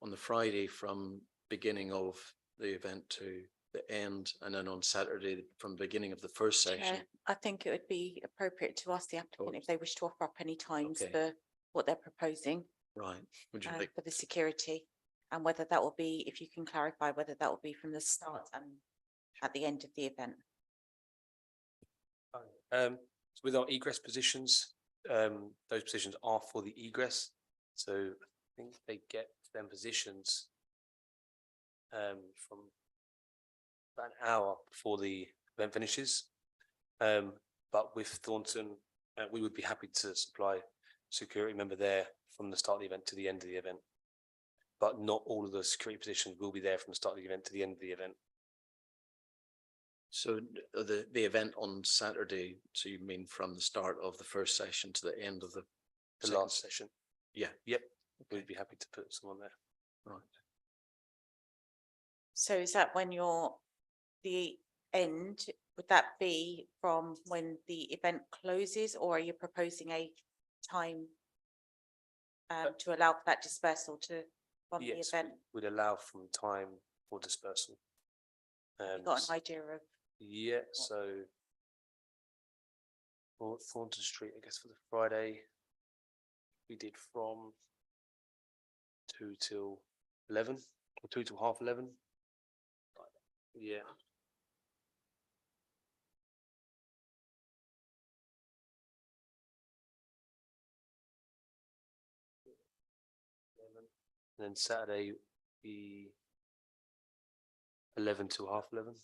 on the Friday from beginning of the event to the end, and then on Saturday from the beginning of the first session? Chair, I think it would be appropriate to ask the applicant if they wish to offer up any times Okay. for what they're proposing Right. Would you like? for the security, and whether that will be, if you can clarify whether that will be from the start and at the end of the event. So with our egress positions, those positions are for the egress. So I think they get them positions from about an hour before the event finishes. But with Thornton, we would be happy to supply security member there from the start of the event to the end of the event. But not all of the security positions will be there from the start of the event to the end of the event. So the event on Saturday, so you mean from the start of the first session to the end of the second last session? Yeah. Yep. We'd be happy to put someone there. Right. So is that when the end, would that be from when the event closes, or are you proposing a time to allow for that dispersal from the Yes, event? would allow from time for dispersal. You got an idea of? Yeah, so for Thornton Street, I guess for the Friday, we did from 2 till 11 or 2 till half 11. Yeah. And then Saturday, the 11 till half 11.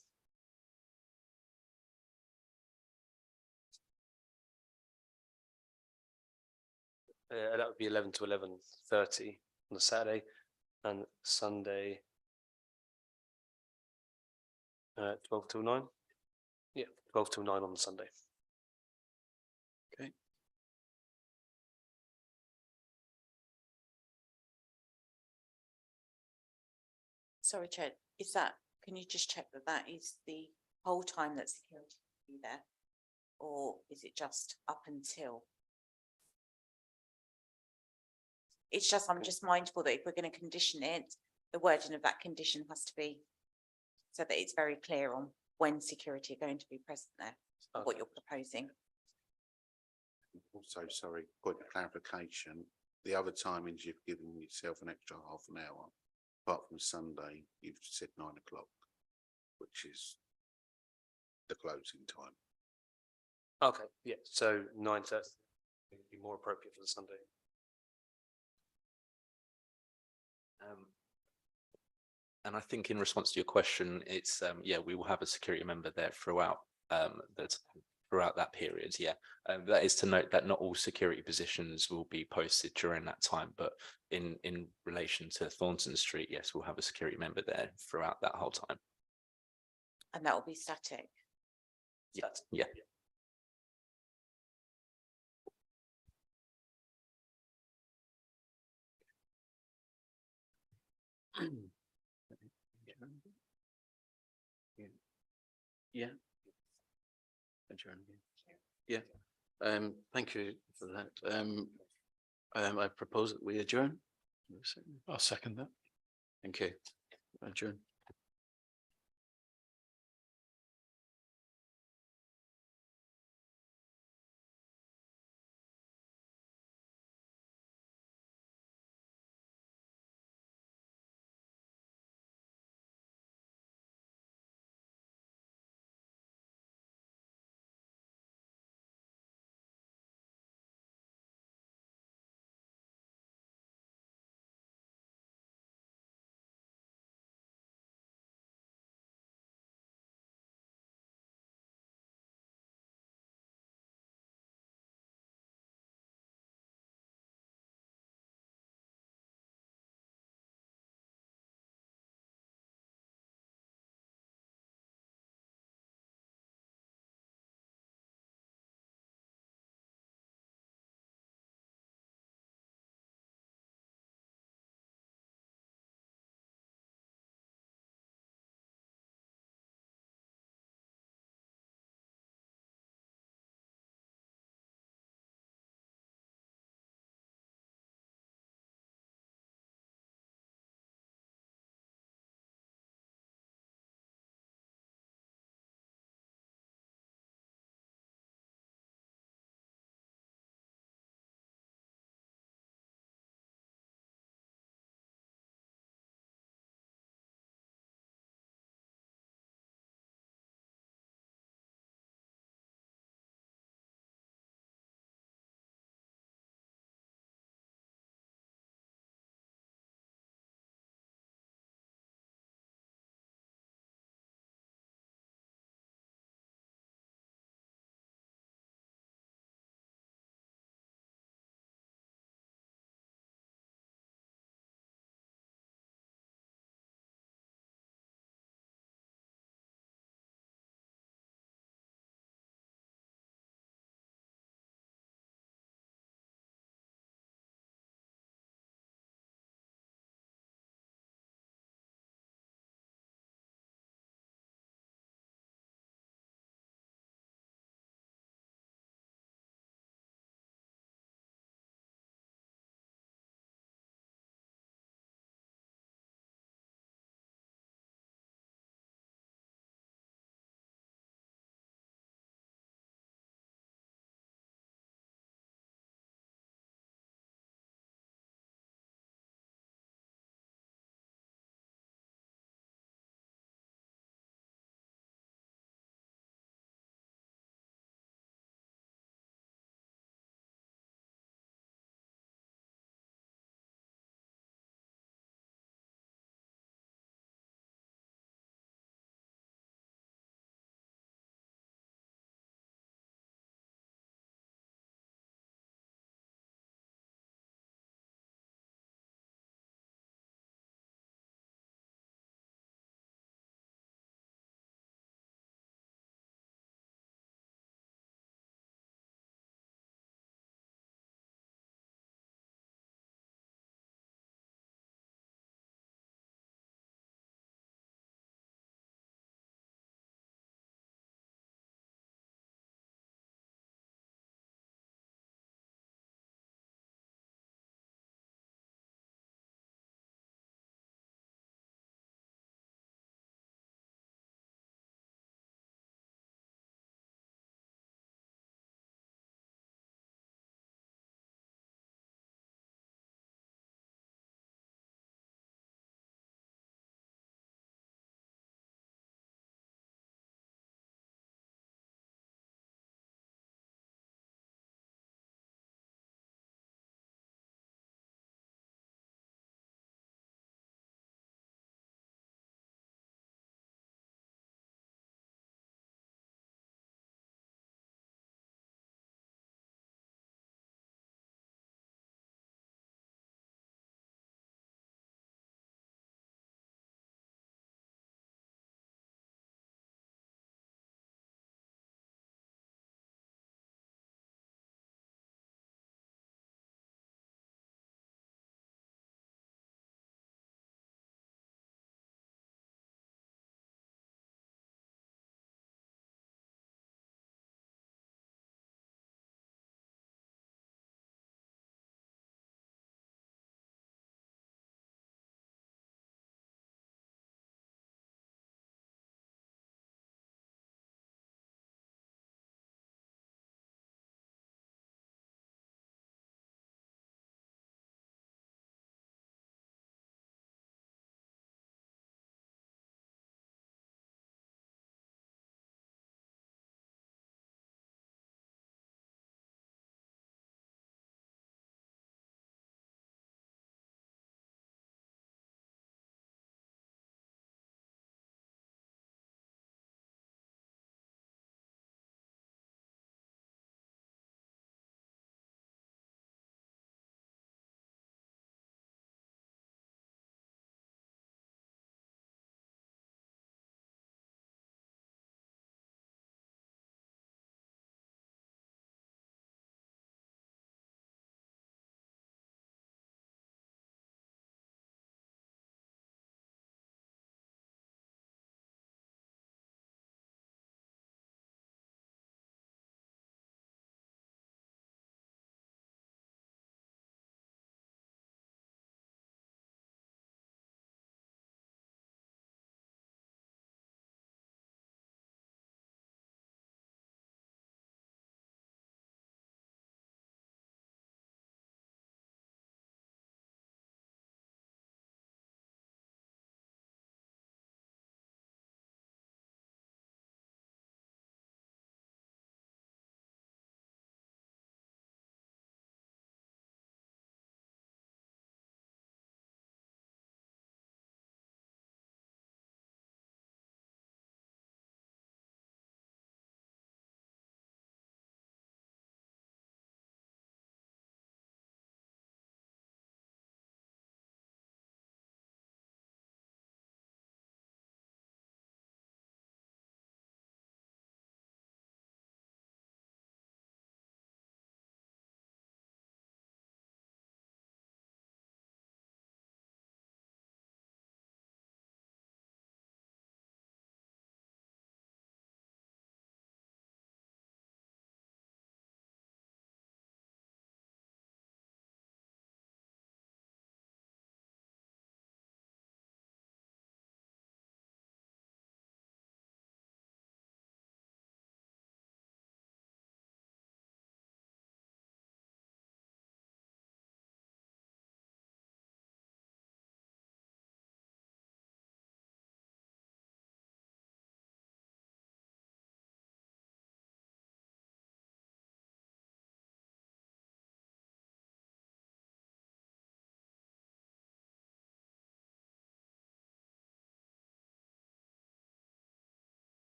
That would be 11 to 11:30 on the Saturday, and Sunday 12 till 9. Yeah, 12 till 9 on the Sunday. Sorry, Chair, is that, can you just check that that is the whole time that security will be there? Or is it just up until? It's just, I'm just mindful that if we're going to condition it, the wording of that condition has to be so that it's very clear on when security are going to be present there, what you're proposing. Also, sorry, point of clarification, the other timings you've given yourself an extra half an hour, apart from Sunday, you've said 9 o'clock, which is the closing time. Okay, yeah, so 9:30 would be more appropriate for the Sunday. And I think in response to your question, it's, yeah, we will have a security member there throughout, throughout that period, yeah. That is to note that not all security positions will be posted during that time, but in relation to Thornton Street, yes, we'll have a security member there throughout that whole time. And that will be static. Yeah, yeah. Yeah. Adjourn. Yeah, thank you for that. I propose that we adjourn. I'll second that. Thank you. Adjourn.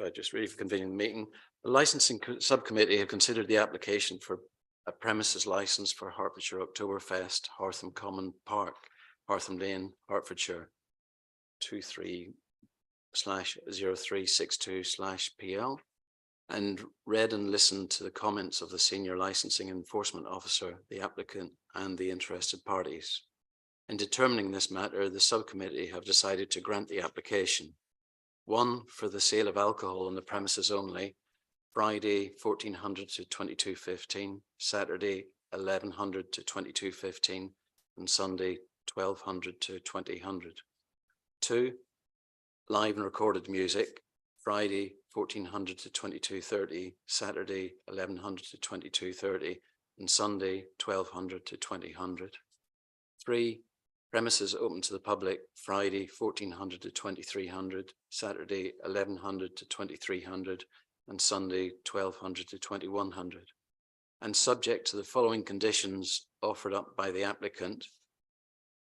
sorry, just reconvening the meeting. The licensing subcommittee have considered the application for a premises license for Hertfordshire Oktoberfest, Hartham Common Park, Hartham Lane, Hertfordshire, 23/0362/PL, and read and listened to the comments of the senior licensing enforcement officer, the applicant, and the interested parties. In determining this matter, the subcommittee have decided to grant the application. One, for the sale of alcohol on the premises only, Friday 1400 to 22:15, Saturday 1100 to 22:15, and Sunday 1200 to 2000. Two, live and recorded music, Friday 1400 to 22:30, Saturday 1100 to 22:30, and Sunday 1200 to 2000. Three, premises open to the public, Friday 1400 to 2300, Saturday 1100 to 2300, and Sunday 1200 to 2100. And subject to the following conditions offered up by the applicant: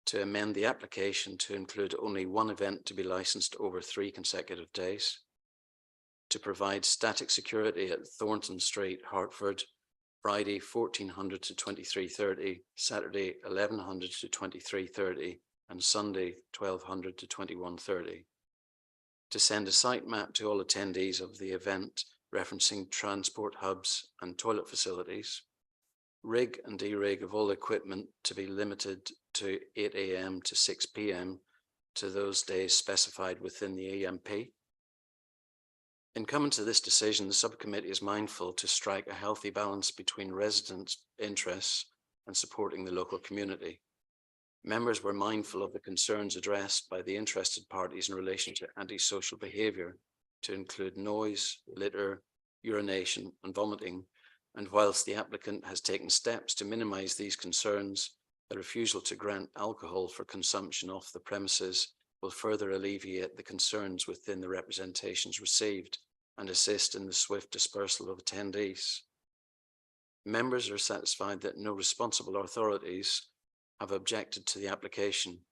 to amend the application to include only one event to be licensed over 3 consecutive days, to provide static security at Thornton Street, Hertford, Friday 1400 to 23:30, Saturday 1100 to 23:30, and Sunday 1200 to 21:30. To send a site map to all attendees of the event referencing transport hubs and toilet facilities. Rig and de-rig of all equipment to be limited to 8 AM to 6 PM to those days specified within the EMP. In coming to this decision, the subcommittee is mindful to strike a healthy balance between residents' interests and supporting the local community. Members were mindful of the concerns addressed by the interested parties in relation to antisocial behaviour, to include noise, litter, urination and vomiting. And whilst the applicant has taken steps to minimise these concerns, the refusal to grant alcohol for consumption off the premises will further alleviate the concerns within the representations received and assist in the swift dispersal of attendees. Members are satisfied that no responsible authorities have objected to the application.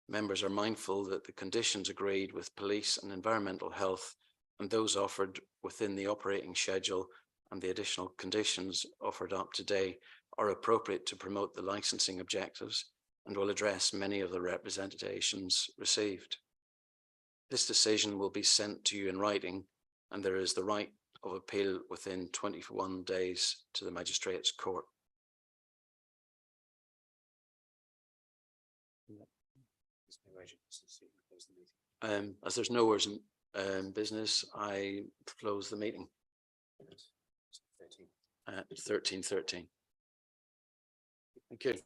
Members are mindful that the conditions agreed with police and environmental health and those offered within the operating schedule and the additional conditions offered up today are appropriate to promote the licensing objectives and will address many of the representations received. This decision will be sent to you in writing, and there is the right of appeal within 21 days to the Magistrates' Court. As there's no words in business, I close the meeting at 13:13. Thank you.